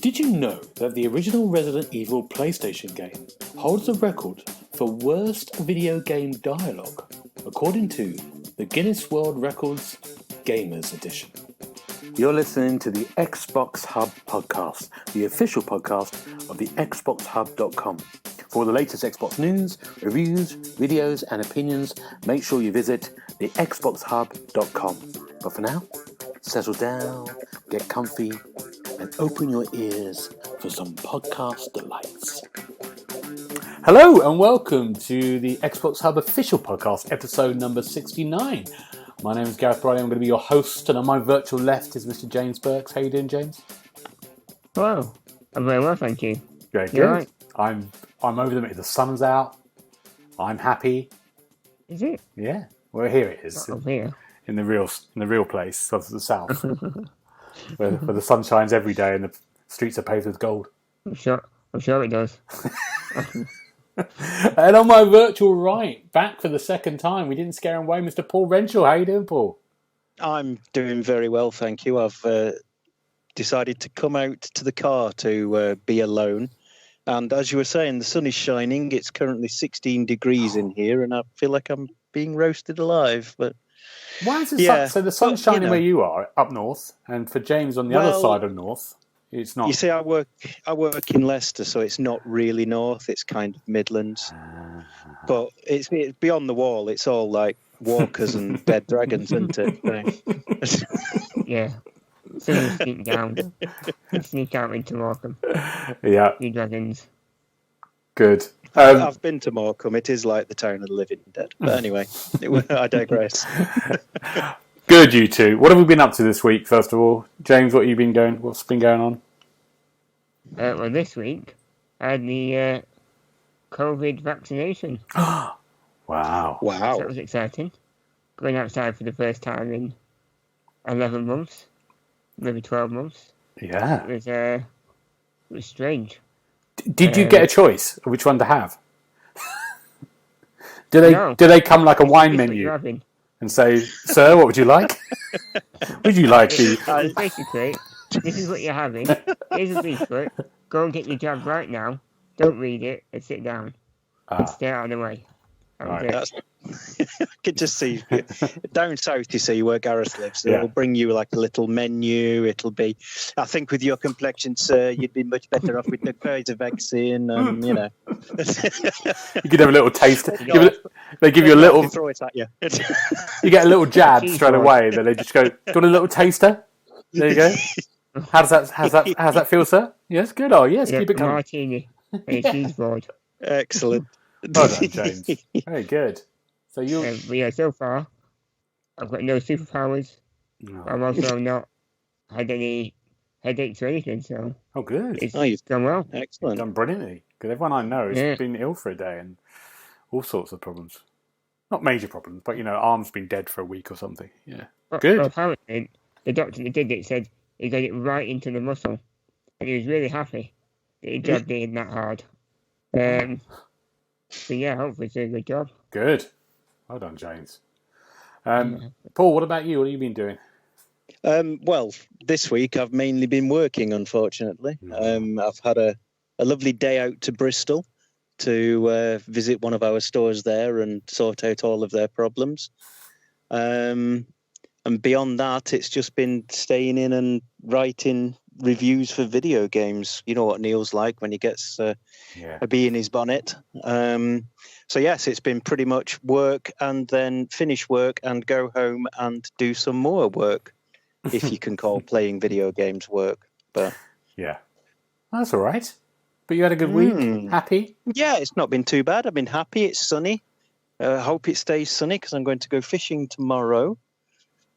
Did you know that the original Resident Evil PlayStation game holds the record for worst video game dialogue, according to the Guinness World Records Gamers Edition? You're listening to the Xbox Hub Podcast, the official podcast of the TheXboxHub.com. For the latest Xbox news, reviews, videos, and opinions, make sure you visit the TheXboxHub.com. But for now, settle down, get comfy, and open your ears for some podcast delights. Hello and welcome to the Xbox Hub Official Podcast, episode number 69. My name is Gareth Briley. I'm going to be your host, and on my virtual left is Mr. James Burks. How you doing, James? Hello. I'm very well, thank you. Very good. You all right? I'm over the moon. The sun's out. I'm happy. Is it? Yeah. Well, here it is. Not here. In the real place of the south, where the sun shines every day and the streets are paved with gold. I'm sure it does. And on my virtual right, back for the second time, we didn't scare him away, Mr. Paul Renshaw. How you doing, Paul? I'm doing very well, thank you. I've decided to come out to the car to be alone. And as you were saying, the sun is shining. It's currently 16 degrees in here, and I feel like I'm being roasted alive. But why is the sun? So the sun's shining where you are, up north, and for James on the other side of north, it's not. You see, I work in Leicester, so it's not really north. It's kind of Midlands, but it's beyond the wall. It's all like walkers and dead dragons, isn't it? Yeah. So you sneak down. Sneak out into Morecambe. Yeah. You dragons. Good. I've been to Morecambe. It is like the town of the living dead. But anyway, I digress. Good, you two. What have we been up to this week, first of all? James, what's been going on? Well, this week, I had the COVID vaccination. Wow. Wow. So that was exciting. Going outside for the first time in 11 months. Maybe 12 months. Yeah. It was strange. Did you get a choice of which one to have? Do No. they come like a wine menu and say, "Sir, what would you like? Would you like the?" Basically, this is what you're having. Here's a leaflet. Go and get your jab right now. Don't read it and sit down and stay out of the way. I could just see down south, you see, where Gareth lives. It'll bring you like a little menu. It'll be, I think, with your complexion, sir, you'd be much better off with the Pfizer vaccine, and you know. You could have a little taste. They give you a little. Throw it at you. You get a little jab straight away. Then they just go, "Do you want a little taster?" There you go. How's that feel, sir? Yes, good. Oh, yes, keep it coming. Martini. Cheese board. Excellent. Well done, James. Very good. So so far, I've got no superpowers. No. I've also not had any headaches or anything, so... Oh, good. You've done well. Excellent. You've done brilliantly. Because everyone I know has been ill for a day and all sorts of problems. Not major problems, but, arm's been dead for a week or something. Yeah. Good. Well, apparently, the doctor that did it said he got it right into the muscle. And he was really happy that he jabbed it in that hard. So yeah, hopefully it's a good job. Good. Well done, James. Paul, what about you? What have you been doing? Well, this week I've mainly been working, unfortunately. I've had a lovely day out to Bristol to visit one of our stores there and sort out all of their problems. And beyond that, it's just been staying in and writing reviews for video games. You know what Neil's like when he gets a bee in his bonnet. So yes, it's been pretty much work and then finish work and go home and do some more work, if you can call playing video games work. But yeah, that's all right. But you had a good week. Happy? Yeah, it's not been too bad. I've been happy. It's sunny. I hope it stays sunny because I'm going to go fishing tomorrow.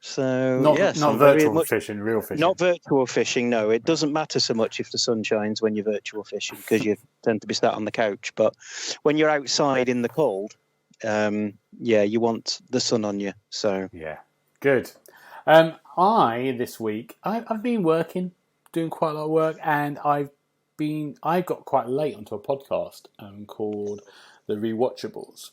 So not virtual fishing, real fishing. Not virtual fishing. No, it doesn't matter so much if the sun shines when you're virtual fishing because you tend to be sat on the couch. But when you're outside in the cold, you want the sun on you. So yeah, good. This week I've been working, doing quite a lot of work, and I got quite late onto a podcast called The Rewatchables.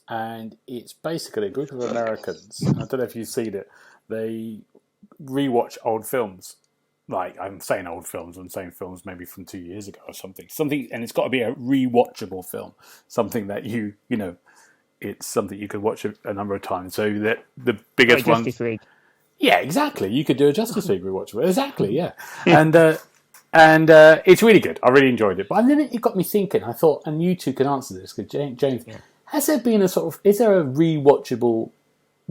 and it's basically a group of Americans. I don't know if you've seen it. They rewatch old films. Like, I'm saying old films, I'm saying films maybe from 2 years ago or something, and it's got to be a rewatchable film, something that you know, it's something you could watch a number of times. So that the biggest one, Justice League. yeah, exactly. You could do a Justice League rewatchable, exactly, yeah, and it's really good. I really enjoyed it, but then it got me thinking. I thought, and you two can answer this because James, has there been is there a rewatchable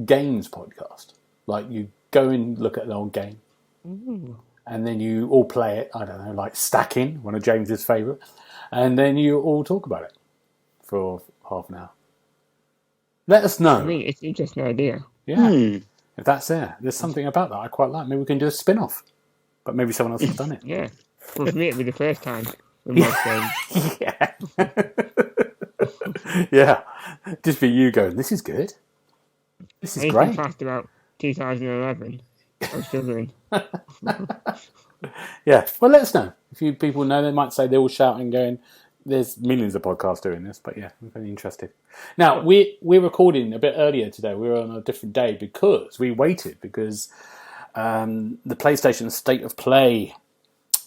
games podcast? Like you go and look at an old game. Ooh. And then you all play it, I don't know, like Stacking, one of James's favourite. And then you all talk about it for half an hour. Let us know. I mean, it's an interesting idea. Yeah. If that's there. There's something about that I quite like. Maybe we can do a spin-off. But maybe someone else has done it. Yeah. Well, for me, it'll be the first time with most games. Yeah. Yeah. Just be you going, this is good. This is great. Fast about 2011. I'm struggling. Yeah, well, let us know. If you people know, they might say they're all shouting, going, there's millions of podcasts doing this, but yeah, I'm very interested. Now, we're recording a bit earlier today. We're on a different day because we waited because the PlayStation State of Play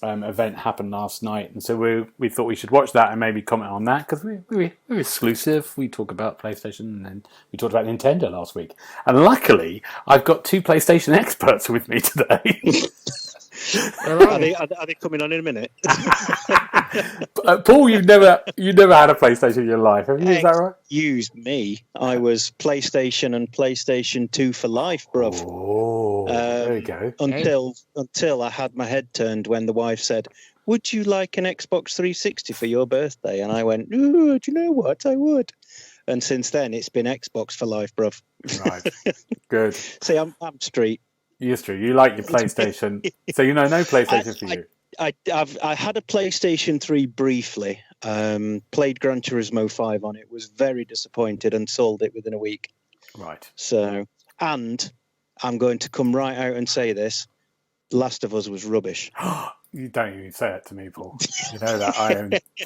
event happened last night, and so we thought we should watch that and maybe comment on that because we're exclusive. We talk about PlayStation and then we talked about Nintendo last week, and luckily I've got two PlayStation experts with me today. Are they coming on in a minute? Paul, you've never had a PlayStation in your life, have you? Is that right? Excuse me. I was PlayStation and PlayStation 2 for life, bruv. Oh, there you go. Until I had my head turned when the wife said, "Would you like an Xbox 360 for your birthday?" And I went, "Ooh, do you know what? I would." And since then, it's been Xbox for life, bruv. Right. Good. See, I'm street. You're true. You like your PlayStation, so no PlayStation for you. I had a PlayStation 3 briefly. Played Gran Turismo 5 on it. Was very disappointed and sold it within a week. Right. So, and I'm going to come right out and say this: Last of Us was rubbish. You don't even say it to me, Paul. You know that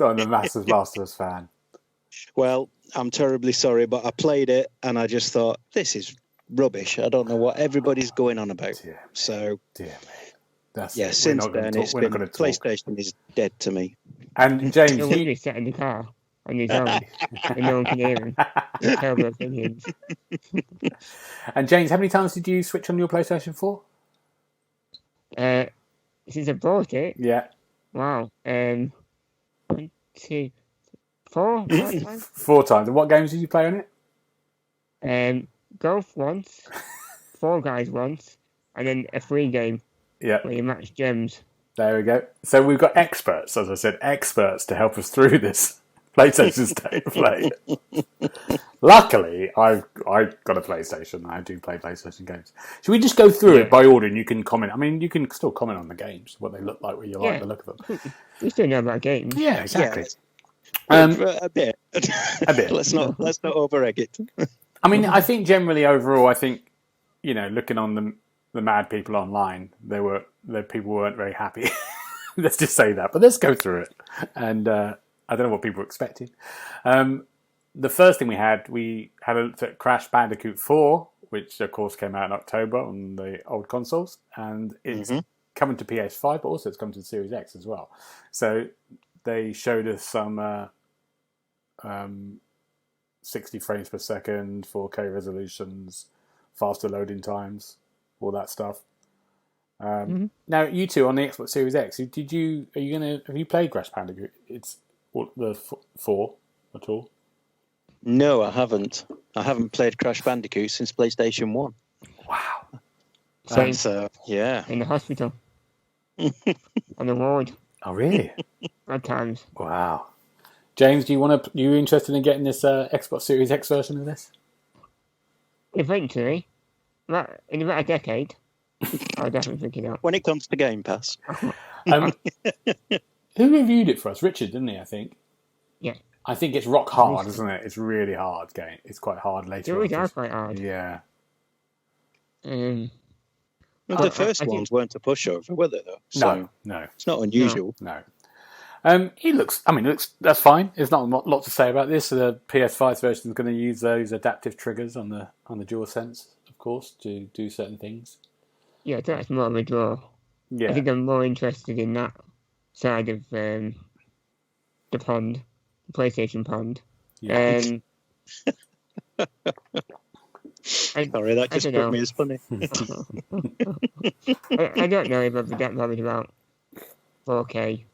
I'm a massive Last of Us fan. Well, I'm terribly sorry, but I played it and I just thought, this is rubbish. I don't know what everybody's going on about. Dear me. So, dear me. Since then, it's been PlayStation is dead to me. And James, You're really sat in the car on his own, and no one can hear him. Terrible opinions. And James, how many times did you switch on your PlayStation 4? Since I bought it. Yeah. Wow. 1, 2, 4 times. 4 times. And what games did you play on it? Golf once, Fall Guys once, and then a free game. Yeah. Where you match gems. There we go. So we've got experts, as I said, experts to help us through this PlayStation State of Play. Luckily, I've got a PlayStation. I do play PlayStation games. Should we just go through it by order and you can comment? I mean, you can still comment on the games, what they look like, what you like the look of them. We still know about games. Yeah, exactly. A bit. A bit. Let's not over-egg it. I mean, I think generally overall, looking on the mad people online, the people weren't very happy. Let's just say that. But let's go through it. And I don't know what people were expecting. The first thing we had a look at Crash Bandicoot 4, which of course came out in October on the old consoles, and it's coming to PS5, but also it's coming to the Series X as well. So they showed us some 60 frames per second, 4K resolutions, faster loading times, all that stuff. Now, you two on the Xbox Series X, have you played Crash Bandicoot? It's the 4 at all? No, I haven't. I haven't played Crash Bandicoot since PlayStation 1. Wow. Same. Yeah. In the hospital. On the ward. Oh, really? At times. Wow. James, you interested in getting this Xbox Series X version of this? Eventually. In about a decade. I'll definitely pick it up. When it comes to Game Pass. Who reviewed it for us? Richard, didn't he, I think? Yeah. I think it's rock hard, isn't it? It's really hard game. It's quite hard later. It always are quite hard. Yeah. The first ones weren't a pushover, were they, though? So no. It's not unusual. No. It looks. I mean, it looks. That's fine. There's not a lot to say about this. The PS5 version is going to use those adaptive triggers on the DualSense, of course, to do certain things. Yeah, that's more of a draw. Yeah. I think I'm more interested in that side of the pond, the PlayStation pond. Yeah. Sorry, that just struck me as funny. I don't know if I'd be that bothered about 4K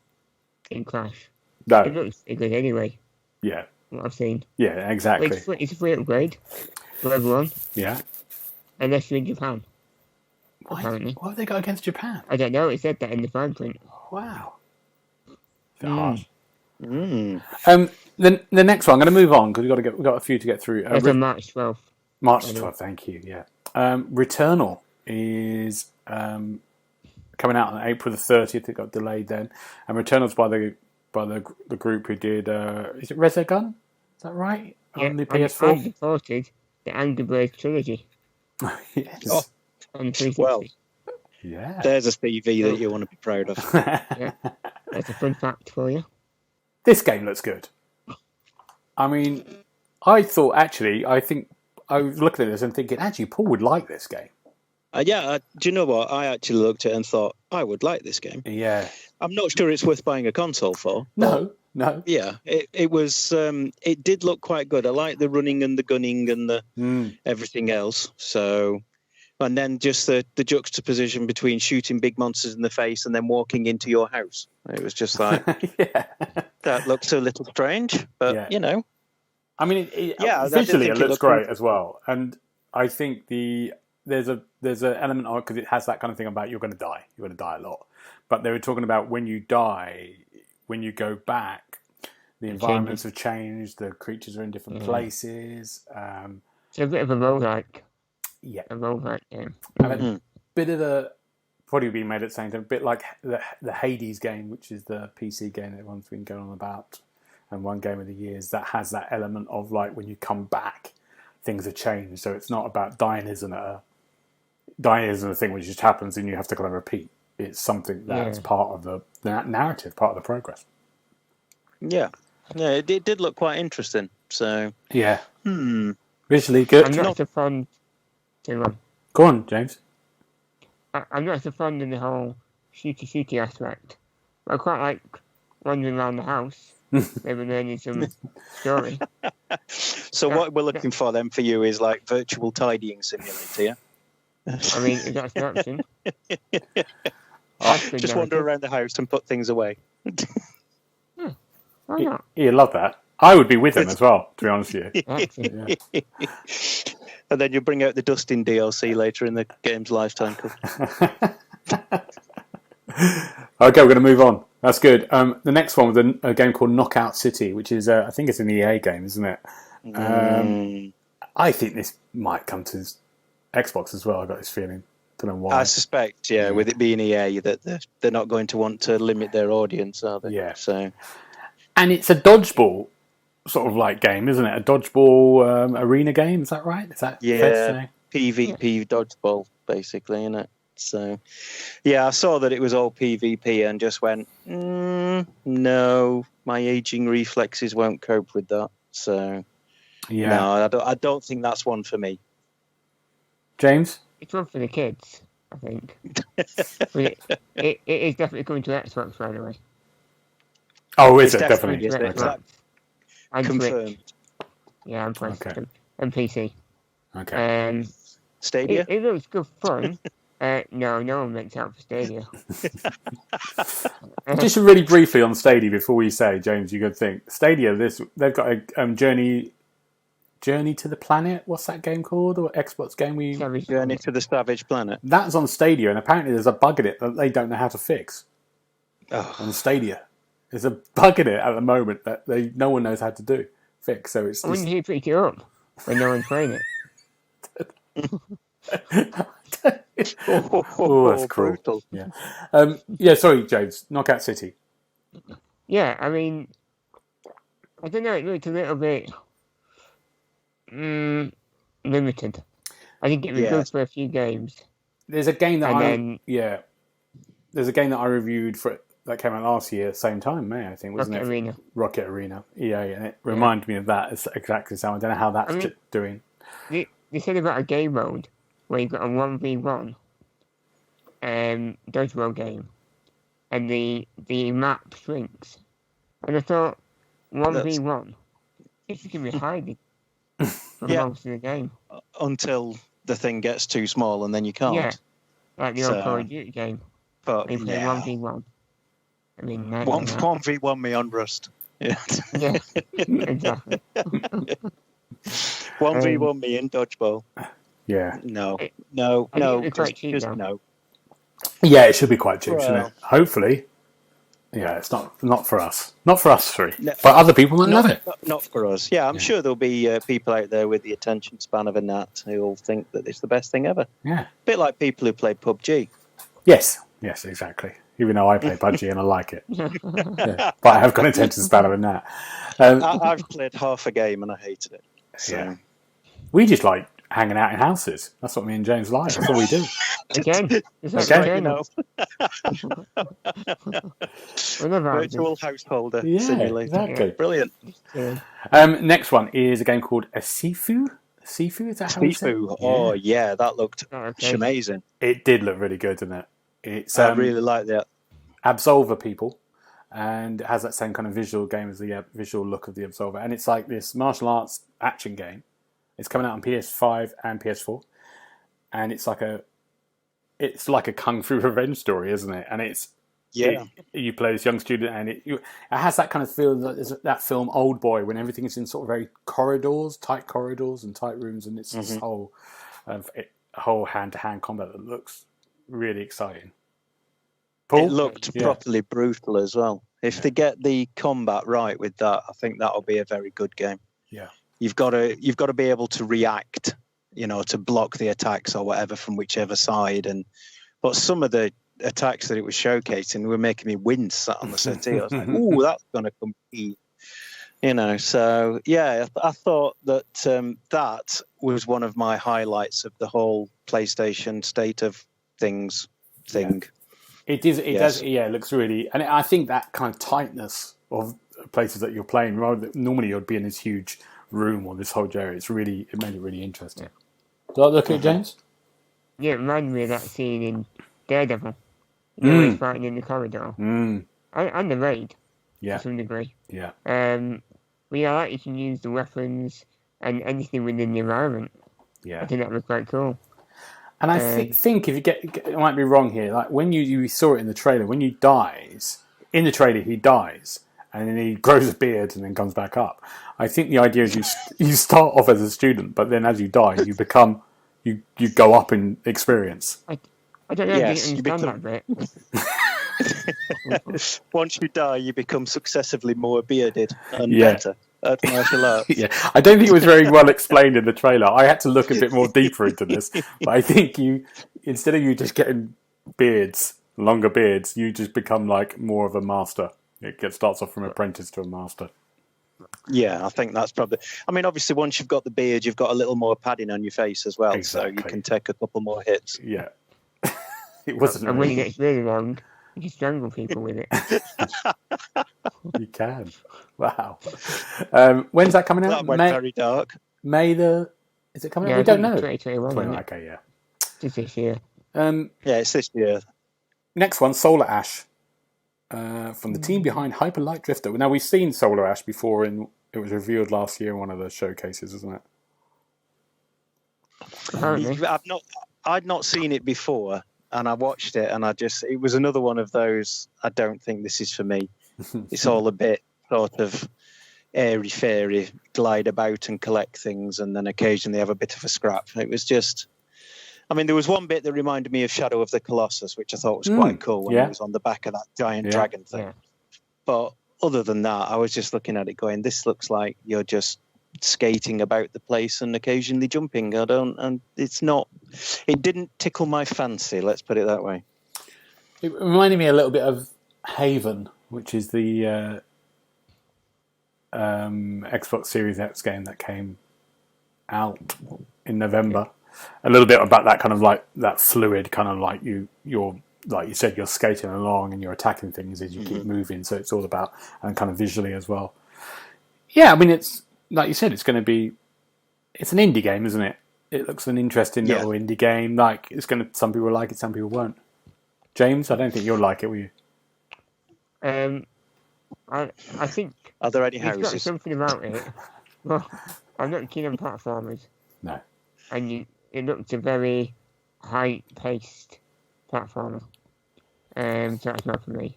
in Clash. No. It looks pretty good anyway. Yeah. What I've seen. Yeah, exactly. It's a free upgrade for everyone. Yeah. Unless you're in Japan. Apparently. Why have they got against Japan? I don't know. It said that in the fine print. Wow. Harsh. Mm. The next one, I'm going to move on because we've got a few to get through. That's on March 12th. March 12th, thank you. Yeah. Returnal is coming out on April the 30th. It got delayed then, and Returnal's by the group who did. Is it Resogun? Is that right? Yeah, on the PS4. I supported the Angry Birds trilogy. Yes. Oh. On 360. Well, yeah. There's a CV that you want to be proud of. Yeah, that's a fun fact for you. This game looks good. I mean, I think I was looking at this and thinking, actually, Paul would like this game. Do you know what? I actually looked at it and thought, I would like this game. Yeah. I'm not sure it's worth buying a console for. No. Yeah, it was. It did look quite good. I like the running and the gunning and the everything else. So, and then just the juxtaposition between shooting big monsters in the face and then walking into your house. It was just like, that looks a little strange, but you know. I mean, visually it looks great as well, and I think there's an element of it because it has that kind of thing about you're going to die a lot, but they were talking about when you die, when you go back, the environments have changed, the creatures are in different places. It's a bit of a roguelike. Yeah, a roguelike game. And a bit of a probably being made at the same time, a bit like the Hades game, which is the PC game that everyone's been going on about. And one game of the years that has that element of like when you come back, things have changed. So it's not about dying isn't a thing which just happens and you have to kind of repeat. It's something that's part of the narrative, part of the progress. Yeah, it did look quite interesting. So visually good. I'm not so fond. Go on, James. I'm not so fond in the whole shooty aspect. But I quite like wandering around the house. Maybe learning some story. So what we're looking for then for you is like virtual tidying simulator, yeah? I mean, if that's an option. Just wander around the house and put things away. Why not? You love that. I would be with him as well, to be honest with you. And then you bring out the dusting DLC later in the game's lifetime. Okay, we're going to move on. That's good. The next one was a game called Knockout City, which is, I think it's an EA game, isn't it? I think this might come to Xbox as well. I got this feeling. Don't know why. I suspect, with it being EA, that they're not going to want to limit their audience, are they? Yeah. So, and it's a dodgeball sort of like game, isn't it? A dodgeball arena game. Is that right? Is that fair to say? PvP dodgeball, basically, isn't it? So, I saw that it was all PvP and just went, no, my aging reflexes won't cope with that. So, no, I don't think that's one for me. James? It's one for the kids, I think. But it is definitely coming to Xbox right away. Oh, is it? Definitely. And confirmed. Switch. Yeah, and PlayStation. And PC. Okay. Stadia? It looks good fun. No one makes out for Stadia. Just really briefly on Stadia before we say, James, you could think Stadia. They've got a Journey to the Planet. What's that game called? Or Xbox game? Journey to the Savage Planet. That's on Stadia, and apparently there's a bug in it that they don't know how to fix. On Stadia, there's a bug in it at the moment that no one knows how to fix. So it's. When did you pick it up? When no one's playing it. That's cruel. Yeah. Sorry, James. Knockout City. Yeah, I mean, I don't know. It looked a little bit limited. I think it was good for a few games. There's a game that There's a game that I reviewed for that came out last year, same time, May, I think, wasn't Rocket it? Arena. Rocket Arena, EA, and it reminded me of that. It's exactly the same. I don't know how that's doing. They said about a game mode where you've got a 1v1 dodgeball game, and the map shrinks. And I thought, 1v1, this is going to be hiding for most of the game. Until the thing gets too small and then you can't. Yeah, like the old Call of Duty game. But You play 1v1. I mean, 1v1 me on Rust. Yeah. Yeah, exactly. 1v1 me in dodgeball. Yeah. No. I think it's quite cheap, just though. no. Yeah, it should be quite cheap, shouldn't Well. it? Hopefully. Yeah, it's not for us. Not for us three. No. But other people might love it. Not for us. Yeah, I'm sure there'll be people out there with the attention span of a gnat who will think that it's the best thing ever. Yeah. A bit like people who play PUBG. Yes, exactly. Even though I play PUBG and I like it. Yeah. But I have got an attention span of a gnat. I've played half a game and I hated it. So. Yeah. We just like hanging out in houses. That's what me and James like. That's all we do. Again, it's like Okay. You know, Whatever. virtual householder Yeah, simulator. exactly. Brilliant. Next one is a game called Sifu. Sifu, is that how you say it? Sifu. Oh, yeah, that looked Okay. amazing. It did look really good, didn't it? It's I really like that. Absolver people, and it has that same kind of visual game as the visual look of the Absolver. And it's like this martial arts action game. It's coming out on PS5 and PS4, and it's like a kung fu revenge story, isn't it? And you play this young student, and it has that kind of feel that film Old Boy, when everything is in sort of very tight corridors and tight rooms, and it's this whole hand-to-hand combat that looks really exciting. Paul? It looked properly brutal as well. If they get the combat right with that, I think that'll be a very good game. Yeah. You've got to be able to react, to block the attacks or whatever from whichever side. But some of the attacks that it was showcasing were making me wince sat on the settee. I was like, "Ooh, that's going to compete." So yeah, I thought that that was one of my highlights of the whole PlayStation state of things thing. It does. Yeah, it looks really, and I think that kind of tightness of places that you're playing, rather than normally you'd be in this huge room or this whole area. It made it really interesting. Do I look at it, James? Yeah, it reminded me of that scene in Daredevil. Where he's fighting in the corridor. And the raid, to some degree. Yeah. But yeah, I like you can use the weapons and anything within the environment. Yeah. I think that was quite cool. And I think if you I might be wrong here, like when you saw it in the trailer, when he dies, in the trailer he dies, and then he grows a beard and then comes back up. I think the idea is you start off as a student, but then as you die, you become, you go up in experience. I don't know if you understand that bit. Once you die, you become successively more bearded and better at martial arts. Yeah, I don't think it was very well explained in the trailer. I had to look a bit more deeper into this, but I think instead of you just getting longer beards, you just become like more of a master. It starts off from apprentice to a master. Yeah, I think that's probably. I mean, obviously, once you've got the beard, you've got a little more padding on your face as well, so you can take a couple more hits. Yeah, it wasn't. And when it gets really long, you can strangle people with it. You can. Wow. When's that coming out? That went very dark. Is it coming out? We don't know. 2021. Okay, yeah. Just this year. Yeah, it's this year. Next one, Solar Ash. From the team behind Hyper Light Drifter. Now, we've seen Solar Ash before, and it was revealed last year in one of the showcases, isn't it? I'd not seen it before, and I watched it, and it was another one of those, I don't think this is for me. It's all a bit sort of airy-fairy, glide about and collect things, and then occasionally have a bit of a scrap. It was just... I mean, there was one bit that reminded me of Shadow of the Colossus, which I thought was quite cool when it was on the back of that giant dragon thing. Yeah. But other than that, I was just looking at it going, this looks like you're just skating about the place and occasionally jumping. It didn't tickle my fancy, let's put it that way. It reminded me a little bit of Haven, which is the Xbox Series X game that came out in November. A little bit about that kind of like that fluid kind of like you're like you said, you're skating along and you're attacking things as you keep moving. So it's all about, and kind of visually as well. Yeah, I mean, it's like you said, it's an indie game, isn't it? It looks an interesting little indie game. Like some people like it, some people won't. James, I don't think you'll like it, will you? I think. Are there any it's got houses? something about it. Well, I'm not keen on platformers. No. And it looked a very high-paced platformer. So that's not for me.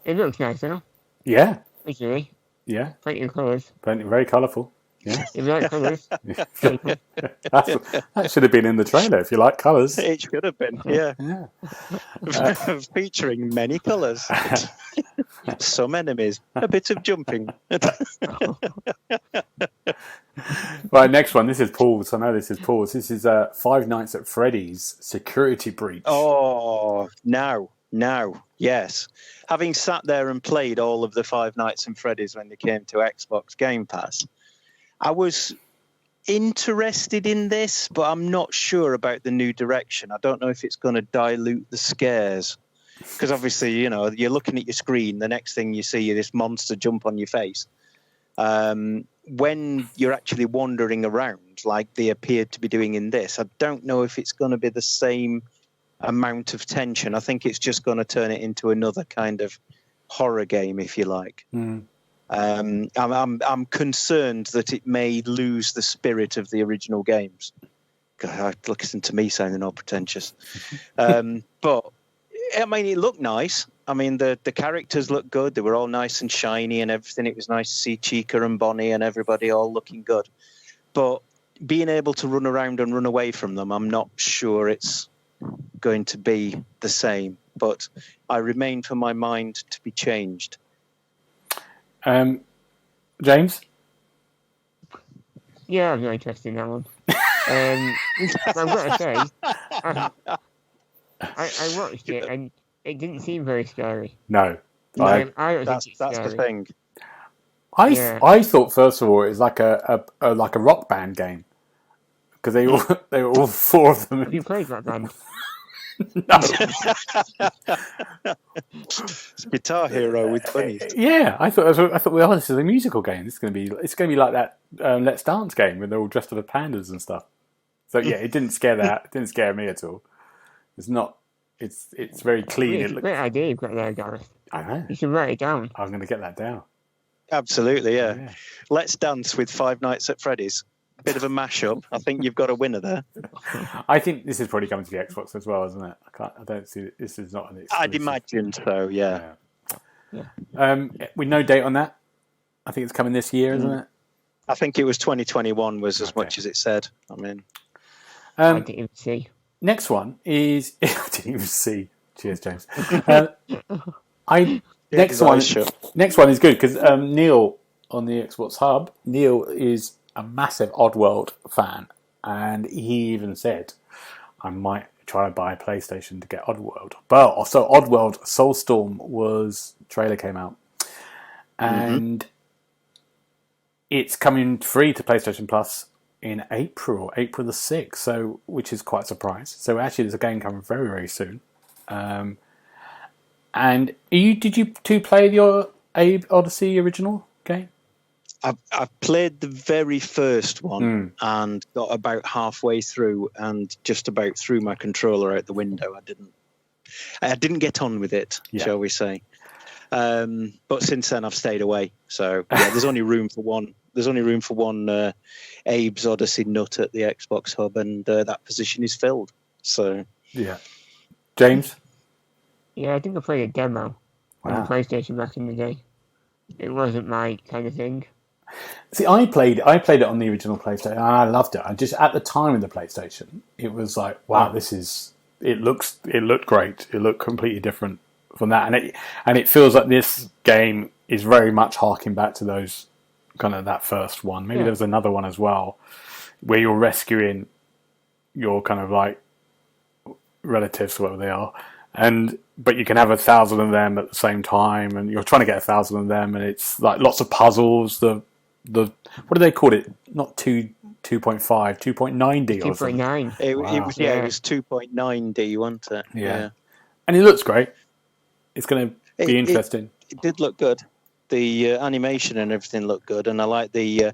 It looks nice, though. Yeah. Visually. Yeah. Plenty of colours. Very colourful. Yeah. If you like colours. That should have been in the trailer if you like colours. It should have been, yeah. Featuring many colours. Some enemies. A bit of jumping. Right, next one. This is Paul's. I know this is Paul's. This is Five Nights at Freddy's Security Breach. Oh, now, yes. Having sat there and played all of the Five Nights at Freddy's when they came to Xbox Game Pass, I was interested in this, but I'm not sure about the new direction. I don't know if it's going to dilute the scares. Because obviously, you're looking at your screen, the next thing you see is this monster jump on your face. When you're actually wandering around, like they appeared to be doing in this, I don't know if it's going to be the same amount of tension. I think it's just going to turn it into another kind of horror game, if you like. I'm concerned that it may lose the spirit of the original games. God, listen to me sounding all pretentious. But I mean, it looked nice. I mean, the characters looked good. They were all nice and shiny and everything. It was nice to see Chica and Bonnie and everybody all looking good. But being able to run around and run away from them, I'm not sure it's going to be the same. But I remain for my mind to be changed. James? Yeah, I'm not interested in that one. I've got to say, I watched it and it didn't seem very scary. No. I don't That's think it's the scary. thing. I thought first of all it was like a rock band game because they were all four of them. Have you played Rock Band? No. It's Guitar Hero with bunnies. Yeah, I thought well, this is a musical game. It's going to be like that Let's Dance game when they're all dressed up as pandas and stuff. So yeah, it didn't scare It didn't scare me at all. It's not. It's very clean. It's a great idea you've got there, Gareth. I know. You should write it down. I'm going to get that down. Absolutely, yeah. Let's Dance with Five Nights at Freddy's. Bit of a mashup. I think you've got a winner there. I think this is probably coming to the Xbox as well, isn't it? I don't see this is not an exclusive. I'd imagine so. Yeah. With no date on that. I think it's coming this year, isn't it? I think it was 2021 was as much as it said. I mean, I didn't even see. Next one is I didn't even see. Cheers, James. Next one is good because Neil on the Xbox Hub. Neil is a massive Oddworld fan, and he even said, "I might try to buy a PlayStation to get Oddworld." But so Oddworld Soulstorm trailer came out, and it's coming free to PlayStation Plus in April the 6th. So, which is quite a surprise. So actually, there's a game coming very, very soon. And did you two play your Abe Odyssey original game? I've played the very first one and got about halfway through and just about threw my controller out the window. I didn't get on with it, shall we say? But since then, I've stayed away. So yeah, there's only room for one. There's only room for one Abe's Odyssey nut at the Xbox Hub, and that position is filled. So yeah, James. Yeah, I think I played a demo on the PlayStation back in the day. It wasn't my kind of thing. See, I played it on the original PlayStation, and I loved it. I just at the time of the PlayStation, it was like, wow, it looked great. It looked completely different from that, and it feels like this game is very much harking back to those kind of that first one. Maybe there's another one as well where you're rescuing your kind of like relatives, whatever they are, but you can have 1,000 of them at the same time, and you're trying to get 1,000 of them, and it's like lots of puzzles. The what do they call it? Not 2D, 2.5, 2.9D or something. 2.9. It Wow. was it was 2.9D, wasn't it? Yeah. And it looks great. It's going to be It- interesting. It did look good. The animation and everything looked good, and I like the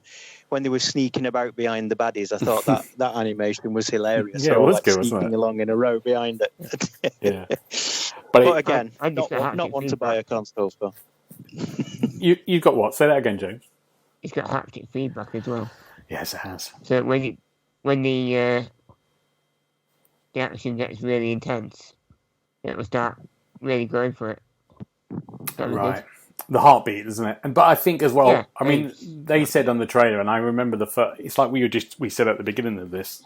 when they were sneaking about behind the baddies. I thought that animation was hilarious. Yeah, it They're all, was like, good, wasn't sneaking it? along in a row behind it. Yeah. But But again, I just got not haptic one to buy a feedback. console for. you got what? Say that again, James. It's got haptic feedback as well. Yes, it has. So when the action gets really intense, it will start really going for it. That was Right. good. The heartbeat, isn't it? But I think as well, Yeah, I mean, they said on the trailer, and I remember the first, it's like we said at the beginning of this,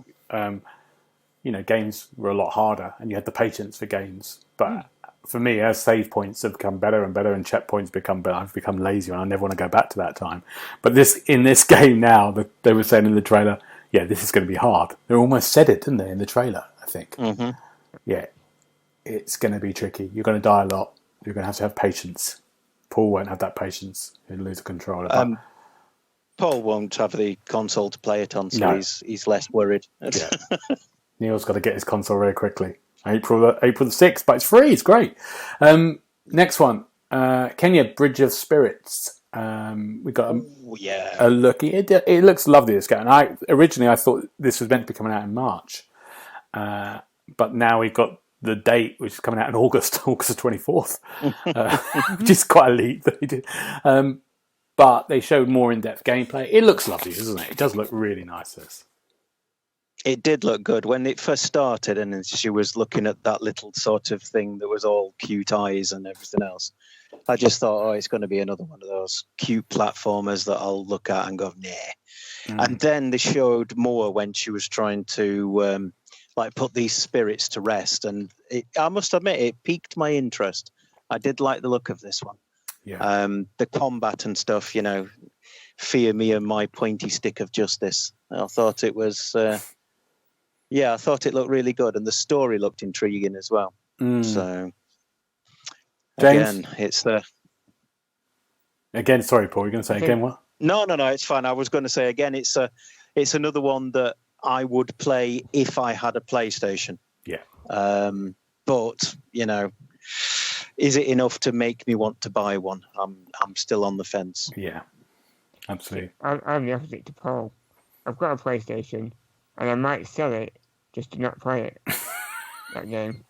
games were a lot harder, and you had the patience for games. But for me, as save points have become better and better, and checkpoints become better, I've become lazier, and I never want to go back to that time. But in this game now, they were saying in the trailer, yeah, this is going to be hard. They almost said it, didn't they, in the trailer, I think. Mm-hmm. Yeah, it's going to be tricky. You're going to die a lot. You're going to have patience. Paul won't have that patience. He'll lose the controller. But Paul won't have the console to play it on, so No. he's less worried. Yeah. Neil's got to get his console very quickly. April the 6th, but it's free. It's great. Next one, Kenya Bridge of Spirits. We got a look. It looks lovely. This game. And originally I thought this was meant to be coming out in March, but now we've got the date, which is coming out in August the 24th, which is quite a leap that they did. But they showed more in-depth gameplay. It looks lovely, doesn't it? It does look really nice. This. It did look good when it first started, and then she was looking at that little sort of thing that was all cute eyes and everything else. I just thought, oh, it's going to be another one of those cute platformers that I'll look at and go, nah. And then they showed more when she was trying to put these spirits to rest, and I must admit, it piqued my interest. I did like the look of this one. Yeah. The combat and stuff, fear me and my pointy stick of justice. I thought it was. I thought it looked really good, and the story looked intriguing as well. So, James? again, it's the. Again, sorry, Paul. You're going to say again what? No, it's fine. I was going to say again, it's another one that I would play if I had a PlayStation. Yeah. But is it enough to make me want to buy one? I'm still on the fence. Yeah. Absolutely. I'm the opposite to Paul. I've got a PlayStation, and I might sell it just to not play it. That game.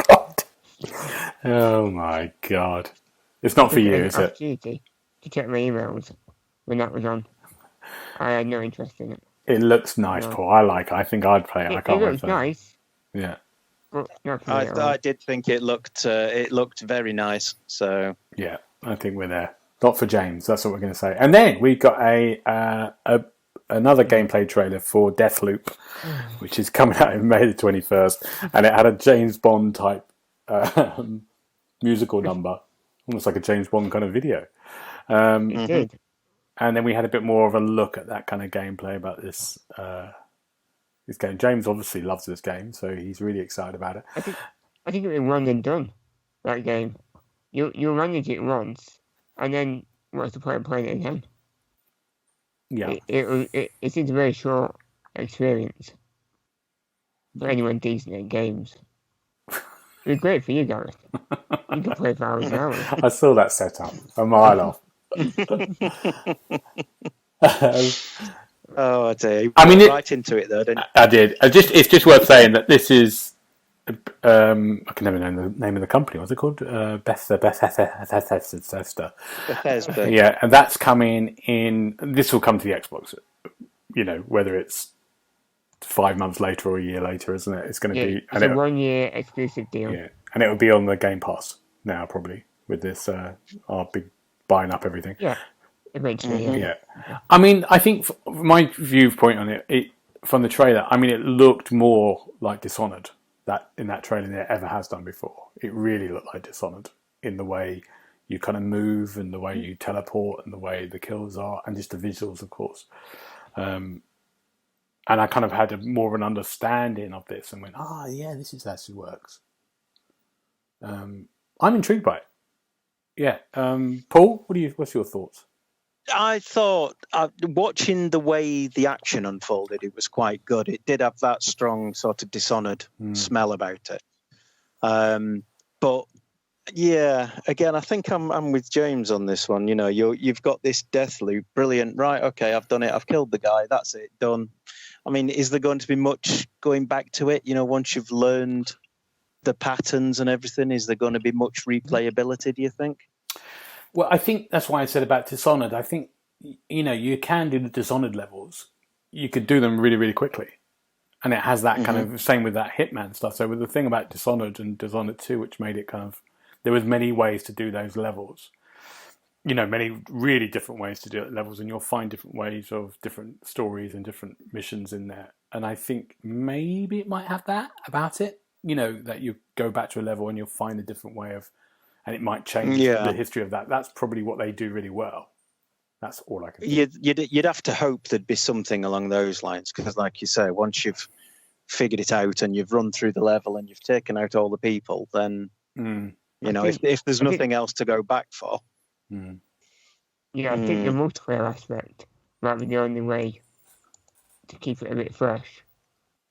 God. Oh my God. It's not for you, is it? Opportunity to check my emails when that was on. I had no interest in it. It looks nice, No. Paul. I like it. I think I'd play it. I It can't wait looks for it. nice, Yeah. but not for me at all. I did think it looked very nice. So Yeah. I think we're there. Not for James. That's what we're going to say. And then we got another gameplay trailer for Deathloop, which is coming out in May the 21st, and it had a James Bond type musical number, almost like a James Bond kind of video. It did. And then we had a bit more of a look at that kind of gameplay about this game. James obviously loves this game, so he's really excited about it. I think it was one and done. That game, you manage it once, and then what's the point of playing it again? Yeah. It's a very short experience for anyone decent at games. It'd be great for you, Gareth. You can play for hours and hours. I saw that setup a mile off. Oh, I do. I mean, right into it though, didn't you? I did. It's just worth saying that this is. I can never know the name of the company. What's it called? Bethesda. Bethesda. Yeah, and that's coming in. This will come to the Xbox. Whether it's 5 months later or a year later, isn't it? It's going to be. It's a 1-year exclusive deal. Yeah, and it will be on the Game Pass now, probably with this our big buying up everything. Yeah, eventually. Yeah. I mean, I think my viewpoint on it from the trailer, I mean, it looked more like Dishonored in that trailer than it ever has done before. It really looked like Dishonored in the way you kind of move and the way you teleport and the way the kills are and just the visuals, of course. And I kind of had more of an understanding of this and went, yeah, this is how it works. I'm intrigued by it. Yeah. Paul, what's your thoughts? I thought watching the way the action unfolded, it was quite good. It did have that strong sort of Dishonored smell about it. But yeah, again, I think I'm with James on this one. You know, you've got this death loop, brilliant. Right? Okay, I've done it. I've killed the guy. That's it. Done. I mean, is there going to be much going back to it? You know, once you've learned the patterns and everything, is there going to be much replayability? Do you think? Well, I think that's why I said about Dishonored. I think, you know, you can do the Dishonored levels. You could do them really, really quickly. And it has that kind of, same with that Hitman stuff. So with the thing about Dishonored and Dishonored 2, which made it kind of, there was many ways to do those levels. You know, many really different ways to do it levels, and you'll find different ways of different stories and different missions in there. And I think maybe it might have that about it, you know, that you go back to a level and you'll find a different way of, and it might change the history of that. That's probably what they do really well. That's all I can think. You'd have to hope there'd be something along those lines, because like you say, once you've figured it out and you've run through the level and you've taken out all the people, then, you know, if there's nothing else to go back for. Yeah, I think the multiplayer aspect might be the only way to keep it a bit fresh.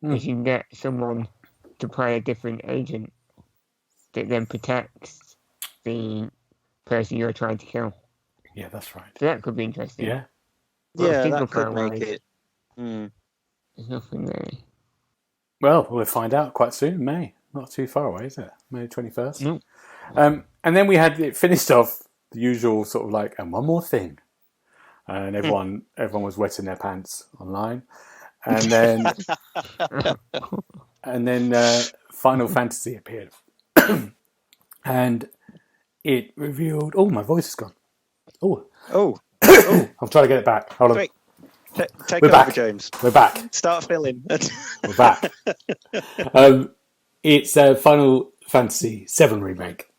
Is you can get someone to play a different agent that then protects the person you're trying to kill. Yeah, that's right. So that could be interesting. Yeah. Yeah, that could make it. There's nothing there. Well, we'll find out quite soon, May. Not too far away, is it? May 21st? No. And then we had it finished off the usual sort of like, and one more thing. And everyone was wetting their pants online. And then Final Fantasy appeared. And it revealed... Oh, my voice is gone. Oh. I'll try to get it back. Hold on. Wait. Take We're over, back. James. We're back. Start filling. We're back. It's Final Fantasy VII Remake.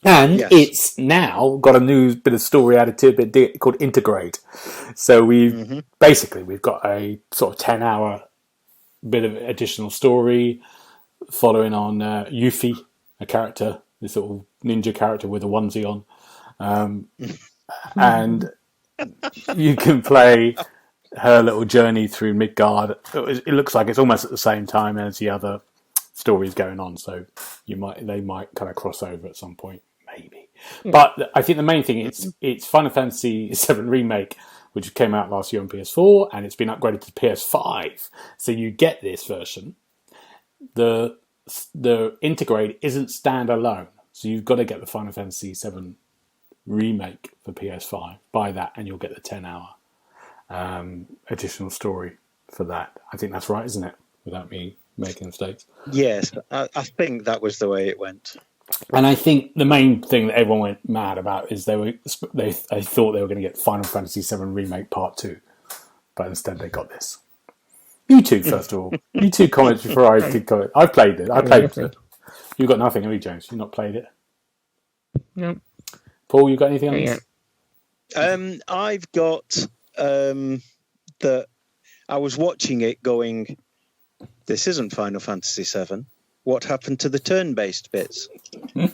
And it's now got a new bit of story added to it called Integrate. So we've got a sort of 10-hour bit of additional story following on Yuffie, a character, this sort of ninja character with a onesie on. And you can play her little journey through Midgard. It looks like it's almost at the same time as the other stories going on, so they might kind of cross over at some point, maybe. But I think the main thing it's Final Fantasy VII Remake, which came out last year on PS4, and it's been upgraded to PS5. So you get this version. The Integrate isn't standalone, so you've got to get the Final Fantasy VII Remake for PS5. Buy that, and you'll get the 10-hour additional story for that. I think that's right, isn't it? Without me making mistakes. Yes, I think that was the way it went. And I think the main thing that everyone went mad about is they thought they were going to get Final Fantasy VII Remake Part 2, but instead they got this. You two, first of all. You two comments before I did comment. I've played it. It. You've got nothing, have you, James? You've not played it? No. Paul, you got anything else? I've got that I was watching it going, this isn't Final Fantasy VII. What happened to the turn-based bits?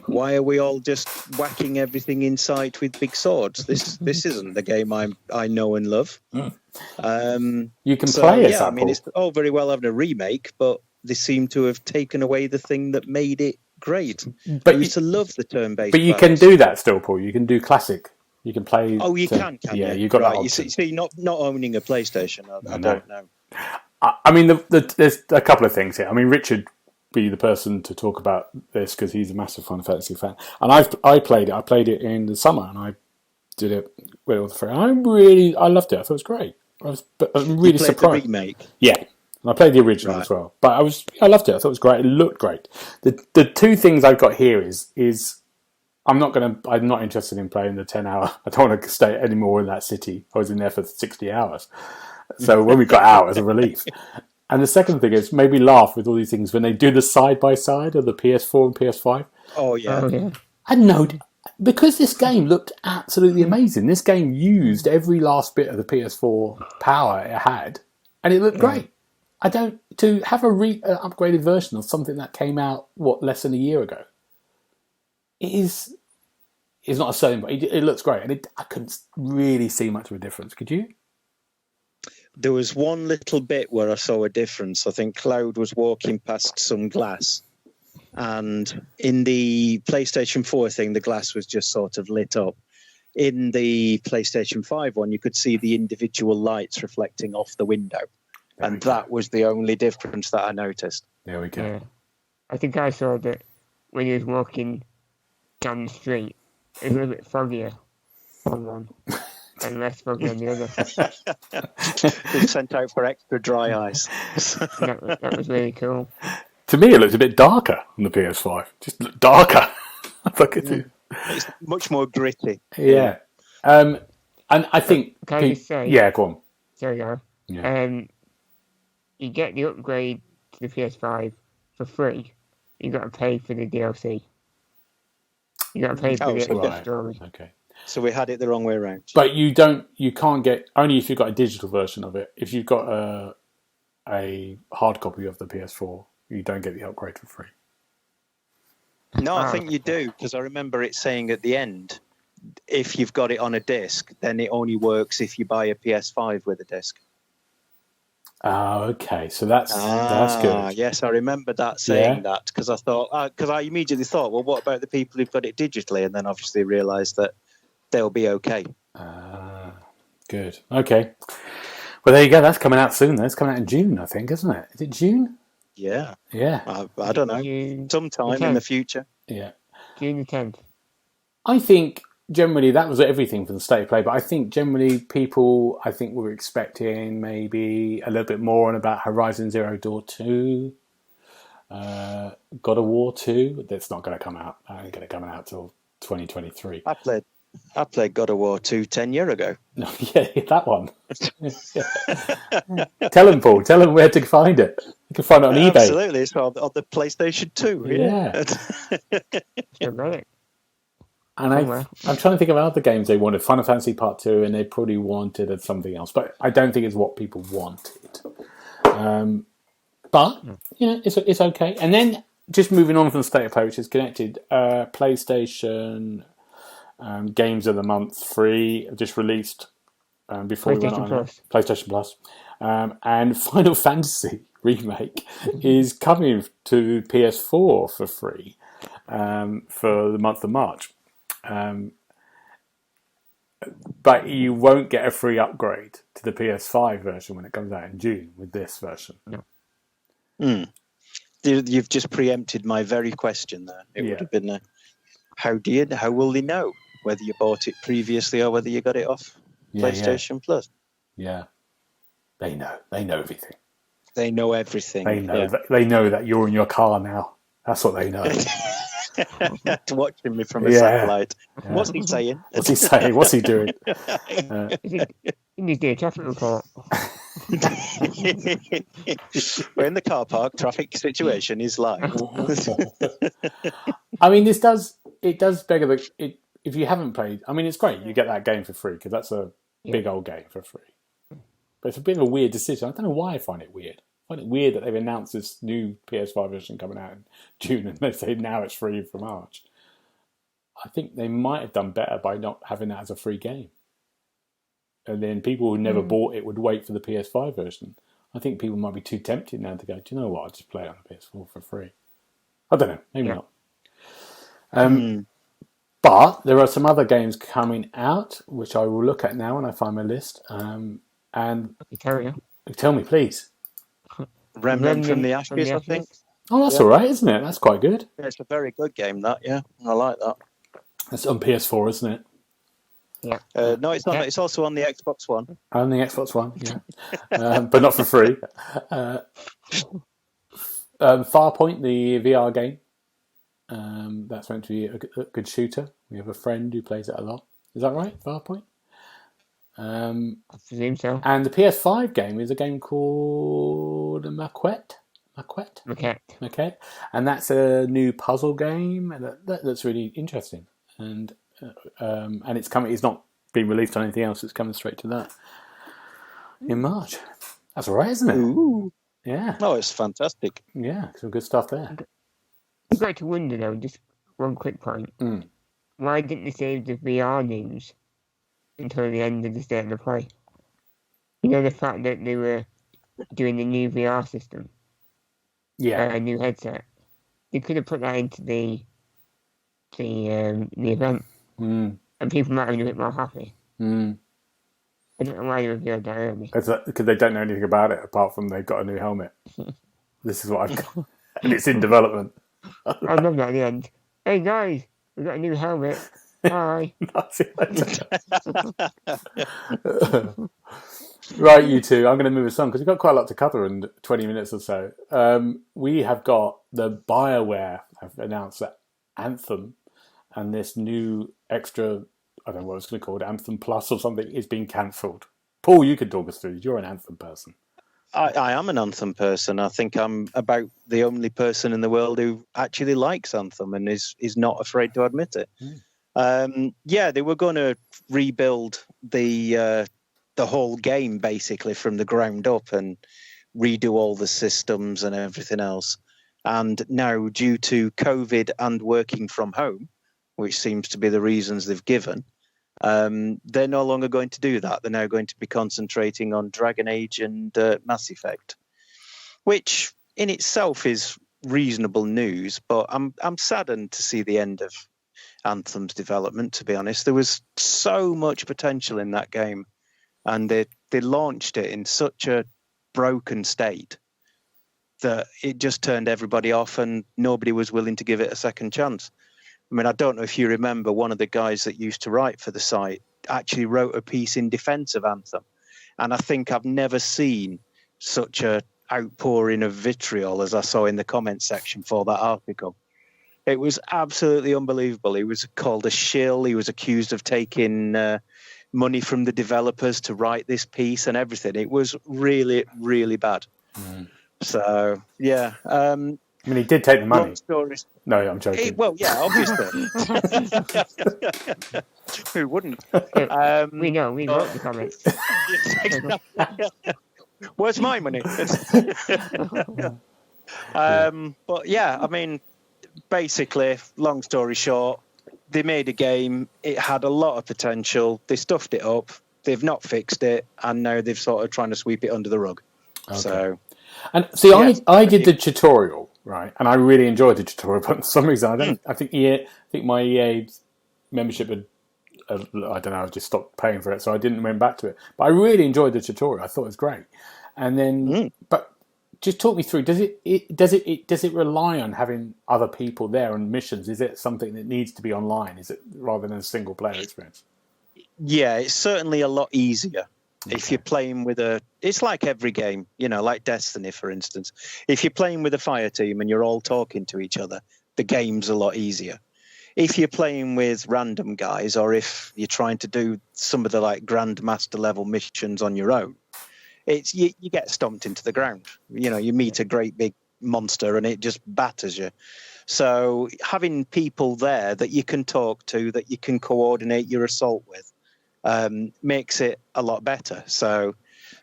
Why are we all just whacking everything in sight with big swords? This isn't the game I know and love. You can play it. Yeah, I mean, it's all very well having a remake, but they seem to have taken away the thing that made it great. But I used to love the turn-based. But you can do that still, Paul. You can do classic. You can play. Oh, you can yeah, you? You've got right. that. You see, not owning a PlayStation, I don't know. I mean, there's a couple of things here. I mean, Richard be the person to talk about this because he's a massive Final Fantasy fan, and I played it. I played it in the summer, and I did it with all the friends. I loved it. I thought it was great. I'm really surprised. The remake. Yeah, and I played the original as well. But I loved it. I thought it was great. It looked great. The two things I've got here is I'm not interested in playing the 10-hour. I don't want to stay anymore in that city. I was in there for 60 hours. So when we got out, it was a relief. And the second thing is maybe laugh with all these things when they do the side-by-side of the PS4 and PS5. Oh, yeah. And no, because this game looked absolutely amazing. This game used every last bit of the PS4 power it had, and it looked great. To have an upgraded version of something that came out, less than a year ago, it is it's not a selling point. It looks great, and I couldn't really see much of a difference. Could you? There was one little bit where I saw a difference. I think Cloud was walking past some glass, and in the PlayStation 4 thing, the glass was just sort of lit up. In the PlayStation 5 one, you could see the individual lights reflecting off the window, and that was the only difference that I noticed. There we go. Yeah. I think I saw that when he was walking down the street, it was a little bit foggier on one and less foggy on the other. They sent out for extra dry ice. That was really cool. To me, it looks a bit darker on the PS5. Just look darker. Look at it. It's much more gritty. Yeah. And I think... Can I just say... Yeah, go on. Sorry, Gar. Yeah. You get the upgrade to the PS5 for free. You got to pay for the DLC. You got to pay for the story. Okay. So we had it the wrong way around. But you can't get... Only if you've got a digital version of it. If you've got a hard copy of the PS4, you don't get the upgrade for free. No, I think you do, because I remember it saying at the end, if you've got it on a disc, then it only works if you buy a PS5 with a disc. Okay, so that's good. Yes, I remember that saying that, because I immediately thought, well, what about the people who've got it digitally? And then obviously realised that they'll be okay. Good. Okay. Well, there you go. That's coming out soon. That's coming out in June, I think, isn't it? Is it June? Yeah. Yeah. I don't know. Sometime in the future. Yeah. June the 10th. I think generally that was everything for the State of Play, but I think generally people, were expecting maybe a little bit more on about Horizon Zero Dawn 2, God of War 2. That's not going to come out. Ain't going to come out till 2023. I played God of War 2 10 years ago. No, yeah, that one. Tell him, Paul. Tell him where to find it. You can find it on eBay. Absolutely. It's on the PlayStation 2. Yeah. And I'm trying to think of other games they wanted. Final Fantasy Part 2, and they probably wanted something else. But I don't think it's what people wanted. But, it's okay. And then, just moving on from the State of Play, which is connected, PlayStation... Games of the Month free just released before we went on PlayStation Plus, and Final Fantasy Remake is coming to PS4 for free for the month of March, but you won't get a free upgrade to the PS5 version when it comes out in June with this version. No. You've just preempted my very question there. It would have been how will they know whether you bought it previously or whether you got it off PlayStation Plus? Yeah. They know everything. They know everything. They know that you're in your car now. That's what they know. Watching me from a satellite. Yeah. What's he saying? What's he doing? You need to do a traffic report. We're in the car park. Traffic situation is live. I mean, it does beg if you haven't played. I mean, it's great. You get that game for free because that's a big old game for free. But it's a bit of a weird decision. I don't know why I find it weird. I find it weird that they've announced this new PS5 version coming out in June and they say now it's free for March. I think they might have done better by not having that as a free game. And then people who never bought it would wait for the PS5 version. I think people might be too tempted now to go, do you know what, I'll just play it on the PS4 for free. I don't know, maybe not. But there are some other games coming out, which I will look at now when I find my list. And tell me, please. Remnant from the Ashes, I think. Oh, that's all right, isn't it? That's quite good. Yeah, it's a very good game, that, yeah. I like that. It's on PS4, isn't it? Yeah. No, it's not. It's also on the Xbox One. On the Xbox One, yeah. But not for free. Farpoint, the VR game. That's meant to be a good shooter. We have a friend who plays it a lot. Is that right, Farpoint? I presume so. And the PS5 game is a game called Maquette. And that's a new puzzle game that's really interesting. And it's coming. It's not being released on anything else. It's coming straight to that in March. That's all right, isn't it? Ooh. Yeah. Oh, it's fantastic. Yeah, some good stuff there. I'd like to wonder though, just one quick point. why didn't they save the VR news until the end of the state of the play? You know, the fact that they were doing the new VR system, a new headset. They could have put that into the event, and people might have been a bit more happy. I don't know why they revealed that early. Because they don't know anything about it apart from they've got a new helmet. This is what I've got, and it's in development. I love that at the end. Hey guys, we've got a new helmet. Bye. Right, you two, I'm going to move us on because we've got quite a lot to cover in 20 minutes or so. We have got the BioWare have announced that Anthem and this new extra, I don't know what I was going to call it, Anthem Plus or something, is being cancelled. Paul, you could talk us through. You're an Anthem person. I am an Anthem person. I think I'm about the only person in the world who actually likes Anthem and is not afraid to admit it. They were going to rebuild the whole game basically from the ground up and redo all the systems and everything else. And now, due to COVID and working from home, which seems to be the reasons they've given, they're no longer going to do that. They're now going to be concentrating on Dragon Age and Mass Effect, which in itself is reasonable news. But I'm saddened to see the end of Anthem's development, to be honest. There was so much potential in that game, and they launched it in such a broken state that it just turned everybody off and nobody was willing to give it a second chance. I mean, I don't know if you remember, one of the guys that used to write for the site actually wrote a piece in defense of Anthem. And I think I've never seen such a outpouring of vitriol as I saw in the comment section for that article. It was absolutely unbelievable. He was called a shill. He was accused of taking money from the developers to write this piece and everything. It was really, really bad. So, yeah. I mean, he did take the money. Long stories. No, I'm joking. Well, yeah, obviously. Who wouldn't? We know, we wrote the comments. Where's my money? But yeah, I mean, basically, long story short, they made a game. It had a lot of potential. They stuffed it up. They've not fixed it, and now they've sort of trying to sweep it under the rug. Okay. So, and see, yeah, I did the tutorial, right, and I really enjoyed the tutorial. But for some reason, I think my EA membership had, I don't know, I just stopped paying for it, so I didn't went back to it. But I really enjoyed the tutorial. I thought it was great. And then, but just talk me through. Does it rely on having other people there on missions? Is it something that needs to be online? Is it rather than a single player experience? Yeah, it's certainly a lot easier. Okay. If you're playing with it's like every game, like Destiny, for instance. If you're playing with a fire team and you're all talking to each other, the game's a lot easier. If you're playing with random guys, or if you're trying to do some of the like grandmaster level missions on your own, it's you get stomped into the ground. You meet a great big monster and it just batters you. So having people there that you can talk to, that you can coordinate your assault with, makes it a lot better. So,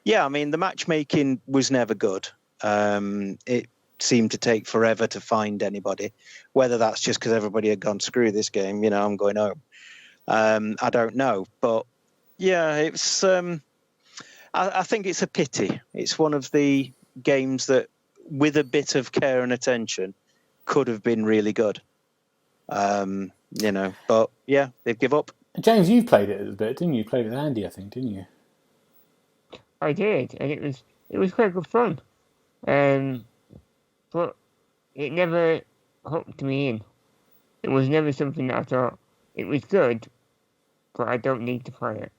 yeah, I mean, the matchmaking was never good. It seemed to take forever to find anybody, whether that's just because everybody had gone, screw this game, I'm going home. I don't know. But, yeah, it's I think it's a pity. It's one of the games that, with a bit of care and attention, could have been really good. But, yeah, they've given up. James, you played it a bit, didn't you? You played it with Andy, I think, didn't you? I did, and it was quite good fun. But it never hooked me in. It was never something that I thought, it was good, but I don't need to play it.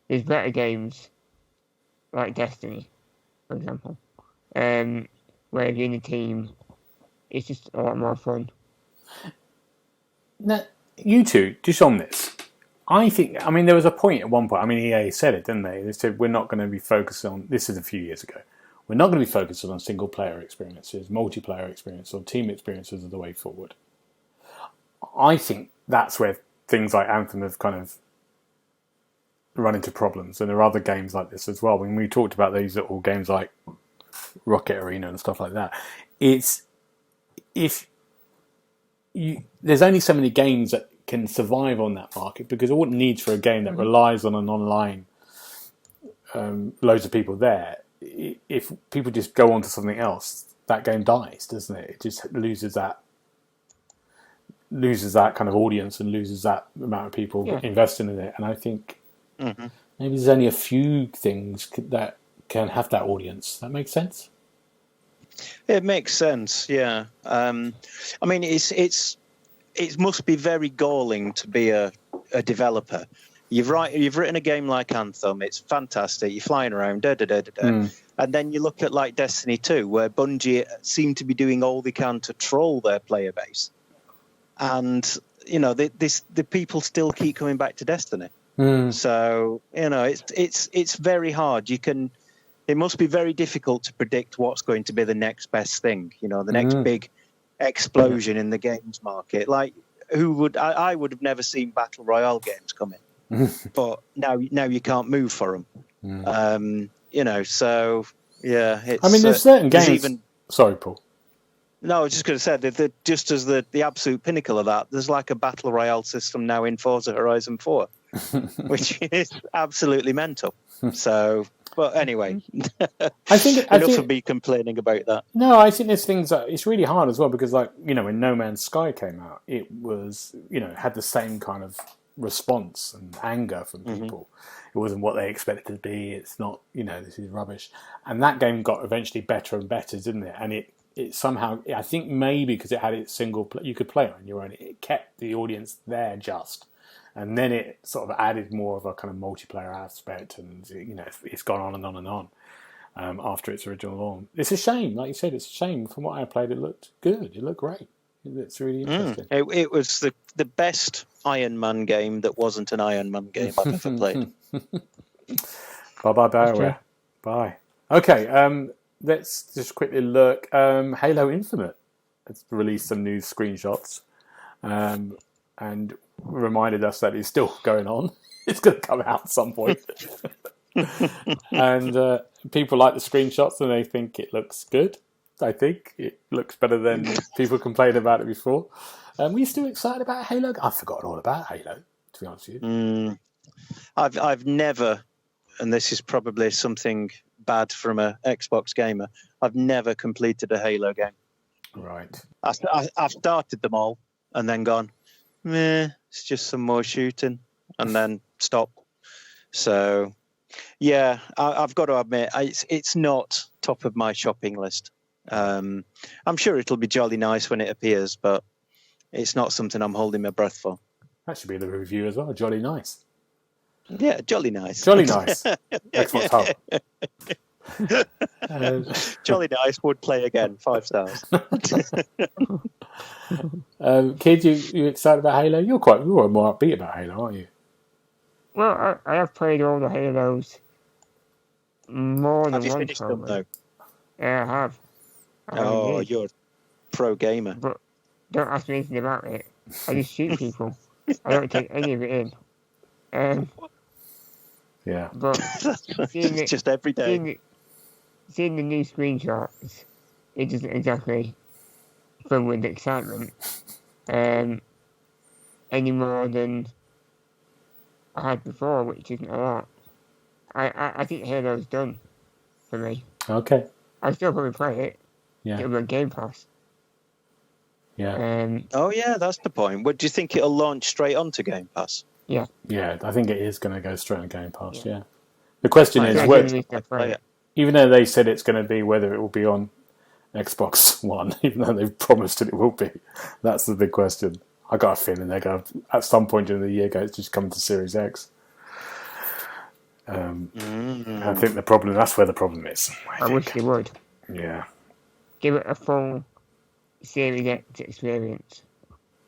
There's better games, like Destiny, for example, where if you're in a team, it's just a lot more fun. Now, you two, just on this, there was a point at one point, EA said it, didn't they? They said, we're not going to be focused on, this is a few years ago, we're not going to be focused on single player experiences, multiplayer experience, or team experiences are the way forward. I think that's where things like Anthem have kind of run into problems, and there are other games like this as well. When we talked about these little games like Rocket Arena and stuff like that, there's only so many games that can survive on that market, because all it needs for a game that relies on an online, loads of people there, if people just go on to something else, that game dies, doesn't it? It just loses that kind of audience and loses that amount of people investing in it. And I think maybe there's only a few things that can have that audience. That makes sense? It makes sense, yeah. I mean, it must be very galling to be a developer. You've written a game like Anthem. It's fantastic. You're flying around, and then you look at like Destiny 2, where Bungie seem to be doing all they can to troll their player base, and the people still keep coming back to Destiny. So it's very hard. It must be very difficult to predict what's going to be the next best thing. The next big explosion in the games market. Like, I would have never seen battle royale games coming, but now you can't move for them. So yeah. It's, I mean, there's certain games. Sorry, Paul. No, I was just going to say that just as the absolute pinnacle of that, there's like a battle royale system now in Forza Horizon 4, which is absolutely mental. So, but anyway, I think of me complaining about that. No, I think there's things that it's really hard as well, because when No Man's Sky came out, it was had the same kind of response and anger from people. It wasn't what they expected it to be. It's not, this is rubbish. And that game got eventually better and better, didn't it? And it somehow, I think maybe because it had its single play, you could play it on your own. It kept the audience there and then it sort of added more of a kind of multiplayer aspect, and it's gone on and on and on after its original launch. It's a shame, like you said, it's a shame. From what I played, it looked good. It looked great. It's really interesting. It was the best Iron Man game that wasn't an Iron Man game I've ever played. Bye BioWare. Bye. Okay, let's just quickly look. Halo Infinite has released some new screenshots and reminded us that it's still going on. It's going to come out at some point. And people like the screenshots and they think it looks good. I think it looks better than people complained about it before. Were you still excited about Halo? I've forgotten all about Halo, to be honest with you. I've never, and this is probably something bad from a Xbox gamer, I've never completed a Halo game. Right. I've started them all and then gone, meh, it's just some more shooting, and then stop. So, yeah, I've got to admit, it's not top of my shopping list. I'm sure it'll be jolly nice when it appears, but it's not something I'm holding my breath for. That should be the review as well. Jolly nice. Yeah, jolly nice. Jolly nice. Xbox Hub. Jolly nice. Would play again. 5 stars. Kid, you excited about Halo? You're more upbeat about Halo, aren't you? Well, I have played all the Halos more than once. Have you finished them though? Yeah, I have. You're a pro gamer. But don't ask me anything about it. I just shoot people. I don't take any of it in. Yeah. But it's just every day. Seeing the new screenshots, it doesn't exactly fill with excitement any more than I had before, which isn't a lot. I think Halo's done for me. Okay. I still probably play it. Yeah. It'll be on Game Pass. Yeah. Oh yeah, that's the point. What do you think it'll launch straight onto Game Pass? Yeah. Yeah, I think it is going to go straight on Game Pass. Yeah. The question is, even though they said it's going to be whether it will be on Xbox One, even though they've promised it will be, that's the big question. I got a feeling they're going to, at some point during the year, it's just come to Series X. I think that's where the problem is. I wish they would. Yeah. Give it a full Series X experience.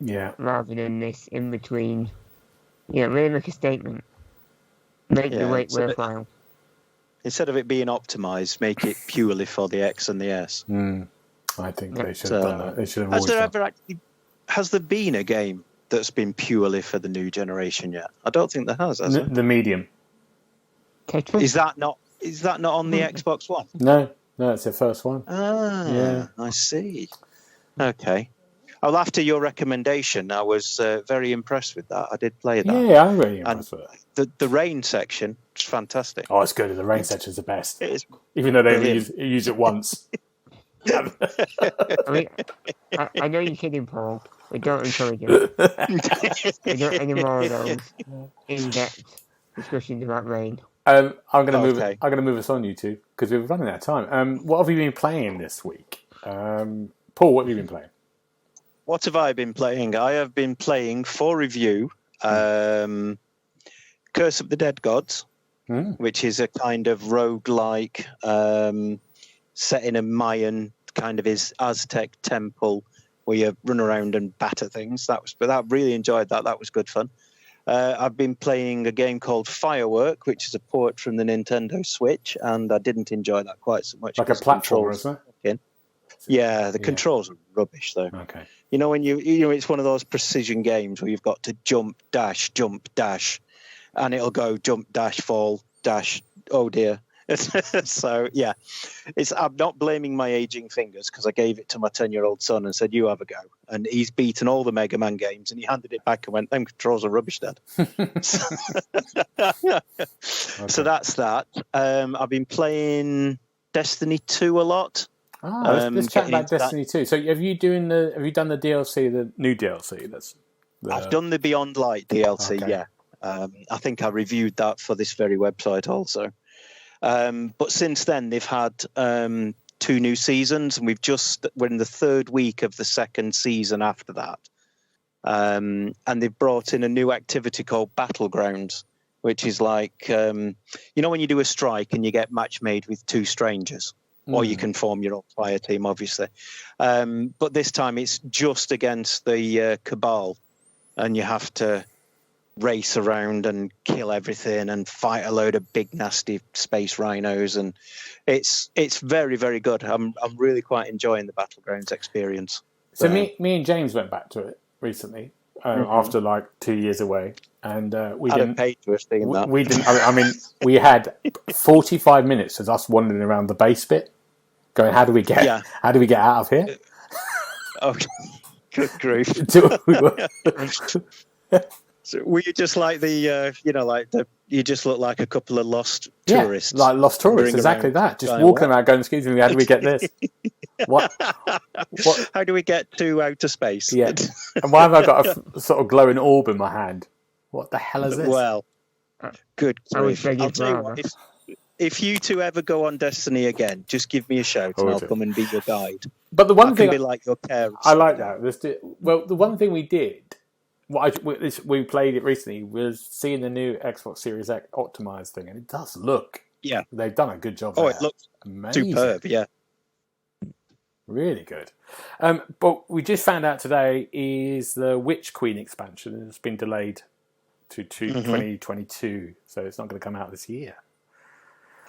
Yeah. Rather than this in between. Really make a statement. Make the wait worthwhile. Instead of it being optimized, make it purely for the X and the S. I think they should have done that. They should have has there been a game that's been purely for the new generation yet? I don't think there has there? The Medium. Tetris? Is that not on the Xbox One? No, it's the first one. I see. Okay. Well, after your recommendation, I was very impressed with that. I did play that. Yeah, I'm really impressed with it. The rain section is fantastic. Oh, it's good. The rain section's the best. It is Even though they only brilliant. use it once. I mean, I know you're kidding, Paul, but don't encourage it. I don't any more of those in-depth discussions about rain. I'm going to move. Okay. I'm going to move us on, you two, because we're running out of time. What have you been playing this week, Paul? What have you been playing? What have I been playing? I have been playing for review Curse of the Dead Gods, which is a kind of roguelike set in a Mayan kind of Aztec temple where you run around and batter things. But I really enjoyed that. That was good fun. I've been playing a game called Firework, which is a port from the Nintendo Switch, and I didn't enjoy that quite so much. Like a platformer, isn't it? Yeah, the controls are rubbish though. Okay. You know when you it's one of those precision games where you've got to jump, dash, and it'll go jump, dash, fall, dash. Oh dear. So yeah, I'm not blaming my aging fingers because I gave it to my 10-year-old son and said, "You have a go." And he's beaten all the Mega Man games, and he handed it back and went, "Them controls are rubbish, Dad." So that's that. I've been playing Destiny 2 a lot. Let's chat about Destiny 2. So have you done the DLC, the new DLC? I've done the Beyond Light DLC. Okay. Yeah, I think I reviewed that for this very website also. But since then, they've had 2 new seasons, and we're in the 3rd week of the 2nd season after that. And they've brought in a new activity called Battlegrounds, which is like, when you do a strike and you get match made with 2 strangers, or you can form your own fire team, obviously. But this time it's just against the Cabal, and you have to race around and kill everything and fight a load of big nasty space rhinos, and it's very, very good. I'm really quite enjoying the Battlegrounds experience. So me and James went back to it recently after like 2 years away, and we didn't pay to us seeing that. We didn't. I mean, we had 45 minutes of us wandering around the base bit, going, "How do we get out of here?" Oh, good grief! So were you just like you just look like a couple of lost tourists? Yeah, like lost tourists, exactly that. Just walking around going, "Excuse me, how do we get this?" What? How do we get to outer space? Yeah. And why have I got a sort of glowing orb in my hand? What the hell is this? Well, good grief. I'll tell you what, if you two ever go on Destiny again, just give me a shout and I'll come and be your guide. But the one thing be like your carer. I like that. The one thing we did, we played it recently, was seeing the new Xbox Series X optimized thing, and it does look. Yeah, they've done a good job. Oh, it looks amazing. Superb. Yeah, really good. But we just found out today is the Witch Queen expansion has been delayed to 2022, so it's not going to come out this year.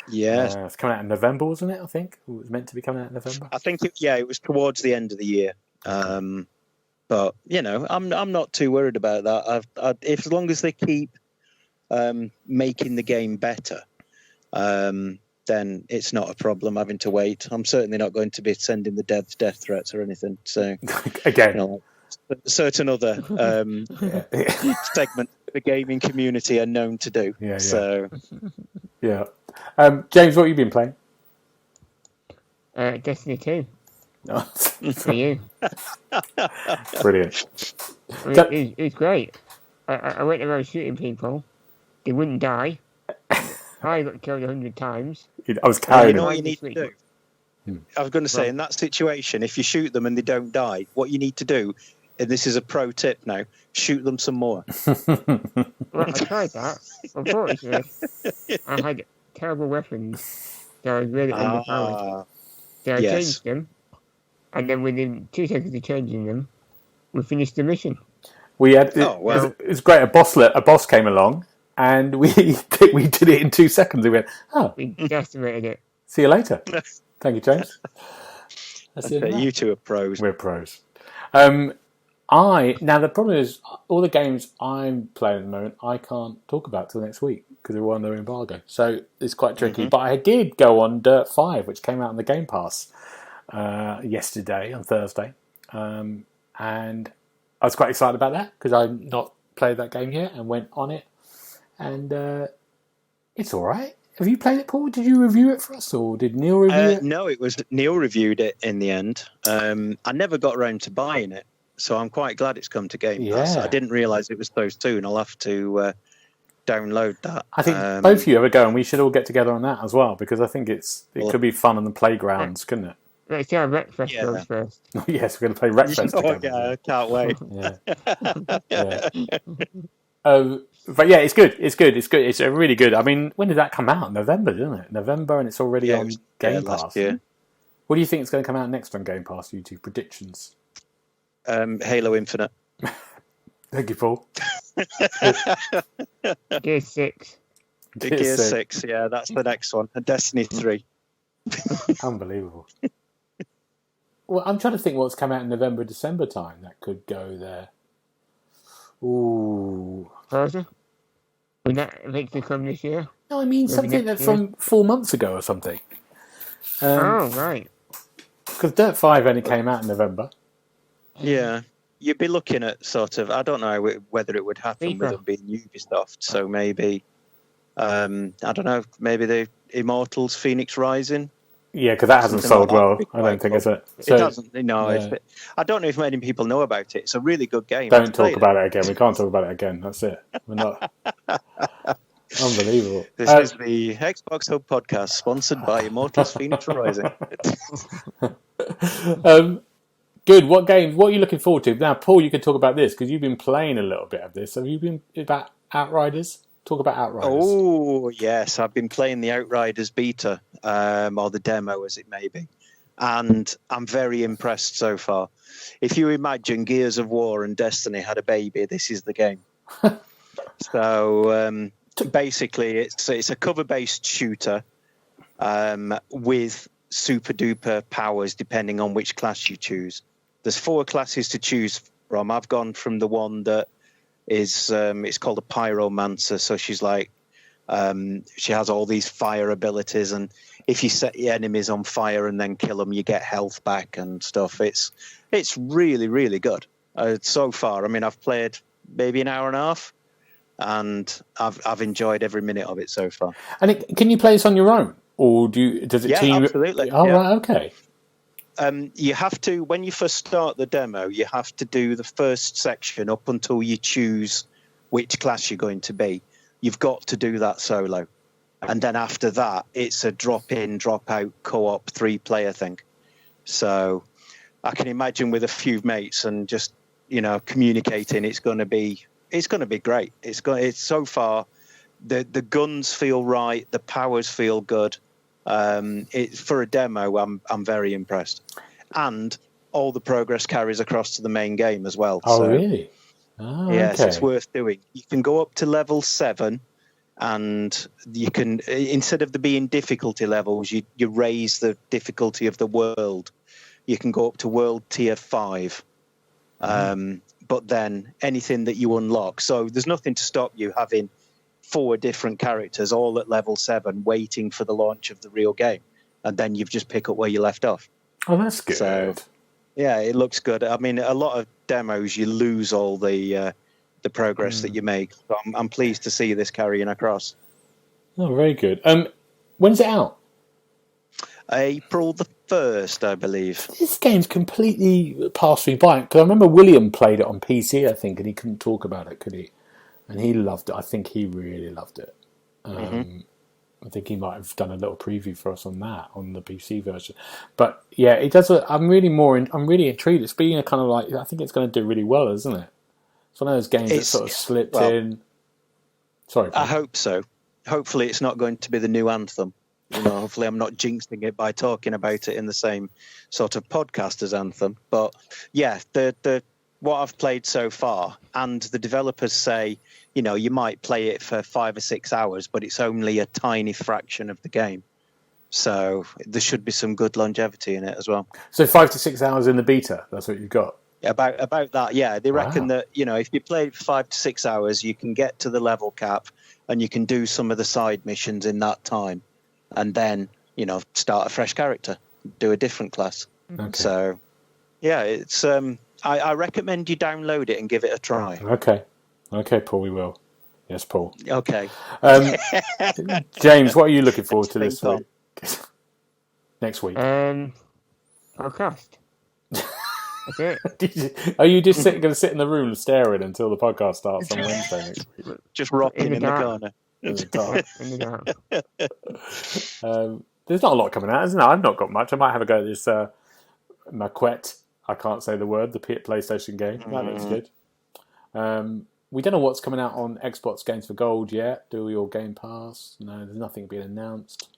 Yes. It's coming out in November, wasn't it? I think it was meant to be coming out in November. I think it was towards the end of the year. But I'm not too worried about that. If as long as they keep making the game better, then it's not a problem having to wait. I'm certainly not going to be sending the devs death threats or anything. So again, certain other segments of the gaming community are known to do. Yeah. So yeah. James, what have you been playing? Destiny 2. Oh. For you. Brilliant. It was great. I went around shooting people. They wouldn't die. I got killed 100 times. I was carrying what you need to do? I was going to say, in that situation, if you shoot them and they don't die, what you need to do, and this is a pro tip now, shoot them some more. Well, I tried that. Unfortunately, I had terrible weapons that I was really underpowered. So I changed them, and then within 2 seconds of changing them, we finished the mission. We had it was great. A boss came along, and we did it in 2 seconds. We went, we decimated it. See you later. Thank you, James. You two are pros. We're pros. Now the problem is all the games I'm playing at the moment I can't talk about till next week because they're under embargo. So it's quite tricky. But I did go on Dirt 5, which came out on the Game Pass yesterday on Thursday. and I was quite excited about that because I've not played that game yet and went on it, and it's all right. Have you played it, Paul? Did you review it for us, or did Neil review it? No, it was Neil reviewed it in the end. I never got around to buying it, so I'm quite glad it's come to Game Pass. I didn't realise it was so soon. I'll have to download that. I think both of you have a go, and we should all get together on that as well, because I think it could be fun on the playgrounds, couldn't it? Let's see how Wreckfest goes first. Yes, we're going to play Wreckfest together. Yeah, I can't wait. But yeah, it's good. It's a really good. I mean, when did that come out? November, didn't it? November, and it's already on Game Pass. Yeah. What do you think is going to come out next on Game Pass? You two predictions? Halo Infinite. Thank you, Paul. Gear 6. Gear 6, yeah, that's the next one. And Destiny 3. Unbelievable. Well, I'm trying to think what's come out in November, December time that could go there. Ooh. Further? Would that eventually come this year? No, I mean something that from 4 months ago or something. Right. Because Dirt 5 only came out in November. Yeah. You'd be looking at sort of, I don't know whether it would happen with them being Ubisoft, so maybe, I don't know, maybe the Immortals Phoenix Rising. Yeah, because that hasn't sold well, I don't think, is it? So, it doesn't, no. Yeah. I don't know if many people know about it. It's a really good game. Don't talk about it again. We can't talk about it again. That's it. We're not. Unbelievable. This is the Xbox Hub Podcast, sponsored by Immortals Phoenix Rising. Good. What games? What are you looking forward to? Now, Paul, you can talk about this because you've been playing a little bit of this. Have you been about Outriders? Talk about Outriders. Oh, yes. I've been playing the Outriders Beta, or the demo as it may be. And I'm very impressed so far. If you imagine Gears of War and Destiny had a baby, this is the game. So basically, it's a cover-based shooter with super-duper powers depending on which class you choose. There's 4 classes to choose from. I've gone from the one that is it's called a pyromancer, so she's like she has all these fire abilities, and if you set your enemies on fire and then kill them, you get health back and stuff. It's really, really good so far. I mean, I've played maybe an hour and a half, and I've enjoyed every minute of it so far. And can you play this on your own, or does it? Yeah, team? Absolutely. Oh, yeah. Right, okay. You have to, when you first start the demo, you have to do the first section up until you choose which class you're going to be. You've got to do that solo. And then after that, it's a drop-in, drop-out co-op 3-player thing. So I can imagine with a few mates and just, communicating, it's going to be great. It's so far, the guns feel right, the powers feel good. For a demo, I'm very impressed, and all the progress carries across to the main game as well. Oh, really? Oh, yes, okay. It's worth doing. You can go up to level 7, and you can, instead of there being difficulty levels, you raise the difficulty of the world. You can go up to world tier 5, but then anything that you unlock. So there's nothing to stop you having 4 different characters all at level 7 waiting for the launch of the real game, and then you've just pick up where you left off. Oh, that's good. So yeah, it looks good. I mean, a lot of demos you lose all the progress that you make, so I'm pleased to see this carrying across. Oh, very good. When's it out? April the 1st, I believe. This game's completely passed me by, because I remember William played it on PC, I think, and he couldn't talk about it, could he? And he loved it. I think he really loved it. I think he might have done a little preview for us on that, on the PC version. But yeah, it does. I'm really intrigued. It's being a kind of like, I think it's going to do really well, isn't it? It's one of those games that sort of slipped in. Sorry, Paul. I hope so. Hopefully, it's not going to be the new Anthem. Hopefully, I'm not jinxing it by talking about it in the same sort of podcast as Anthem. But yeah, the what I've played so far, and the developers say, you might play it for 5 or 6 hours, but it's only a tiny fraction of the game. So there should be some good longevity in it as well. So 5 to 6 hours in the beta, that's what you've got? About that, yeah. They reckon that, if you play for 5 to 6 hours, you can get to the level cap and you can do some of the side missions in that time. And then, start a fresh character, do a different class. Okay. So, yeah, it's... I recommend you download it and give it a try. Okay, Paul, we will. Yes, Paul. Okay. James, what are you looking forward to this week? Next week? Podcast. That's it. Are you just going to sit in the room staring until the podcast starts on Wednesday next week? Just rocking in the corner. In the dark. In the dark. There's not a lot coming out, isn't there? I've not got much. I might have a go at this Maquette. I can't say the word. The PlayStation game. That looks good. We don't know what's coming out on Xbox Games for Gold yet. Do we, or Game Pass? No, there's nothing being announced.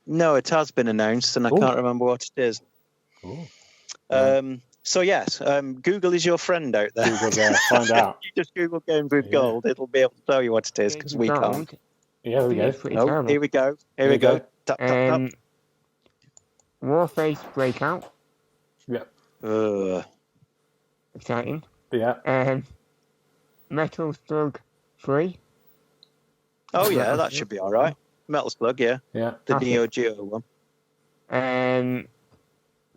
No, it has been announced, and I can't remember what it is. So yes, Google is your friend out there. Google there, find out. You just Google Games with Gold; it'll be able to tell you what it is because we can't. Yeah, there we go. Oh, here we go. Here we go. Tap, tap, tap. Warface Breakout. Yeah. Exciting. Yeah. Metal Slug 3. Oh yeah, that should be all right. Metal Slug, yeah. Yeah. The Neo Geo one.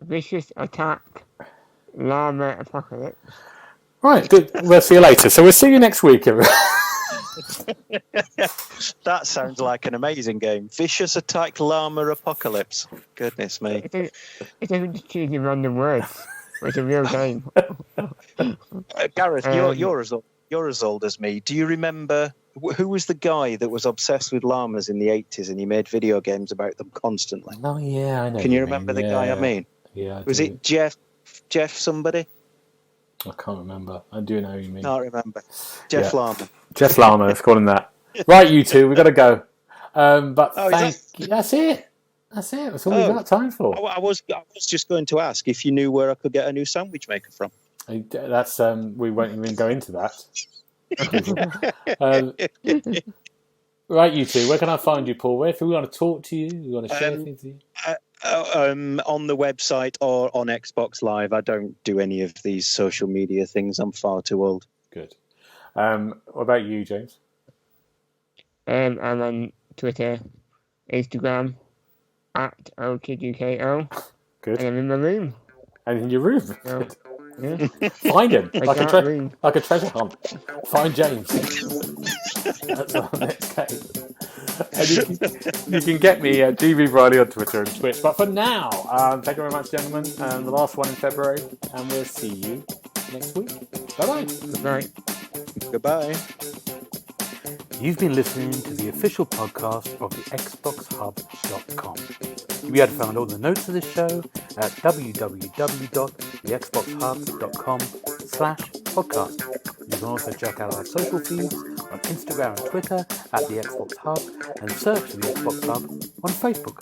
Vicious Attack Llama Apocalypse. Right, good. We'll see you later. So we'll see you next week, everyone. That sounds like an amazing game. Vicious Attack Llama Apocalypse. Goodness me. It doesn't just choose your random words. It's a real game. Gareth, you're as old as me. Do you remember who was the guy that was obsessed with llamas in the 80s and he made video games about them constantly? Oh, yeah, I know. Can you remember the guy I mean? Yeah. Was it Jeff somebody? I can't remember. I do know who you mean. Can't remember. Jeff Llama. Jeff Llama, let's call him that. Right, you two, we've got to go. That's it. That's all we've got time for. I was just going to ask if you knew where I could get a new sandwich maker from. That's we won't even go into that. Right, you two, where can I find you, Paul? If we want to talk to you, we want to share things with you. On the website or on Xbox Live. I don't do any of these social media things. I'm far too old. Good. What about you, James? I'm on Twitter, Instagram, @OKidUKO. Good. And I'm in my room. And in your room? So, yeah. Find him. Like a treasure hunt. Find James. That's our next game. And you can get me at GB Riley on Twitter and Twitch. But for now, thank you very much, gentlemen. The last one in February. And we'll see you next week. Bye-bye. Good night. Goodbye. You've been listening to the official podcast of TheXboxHub.com. You'll be able to find all the notes of this show at www.TheXboxHub.com/podcast. You can also check out our social feeds on Instagram and Twitter at The Xbox Hub and search for The Xbox Hub on Facebook.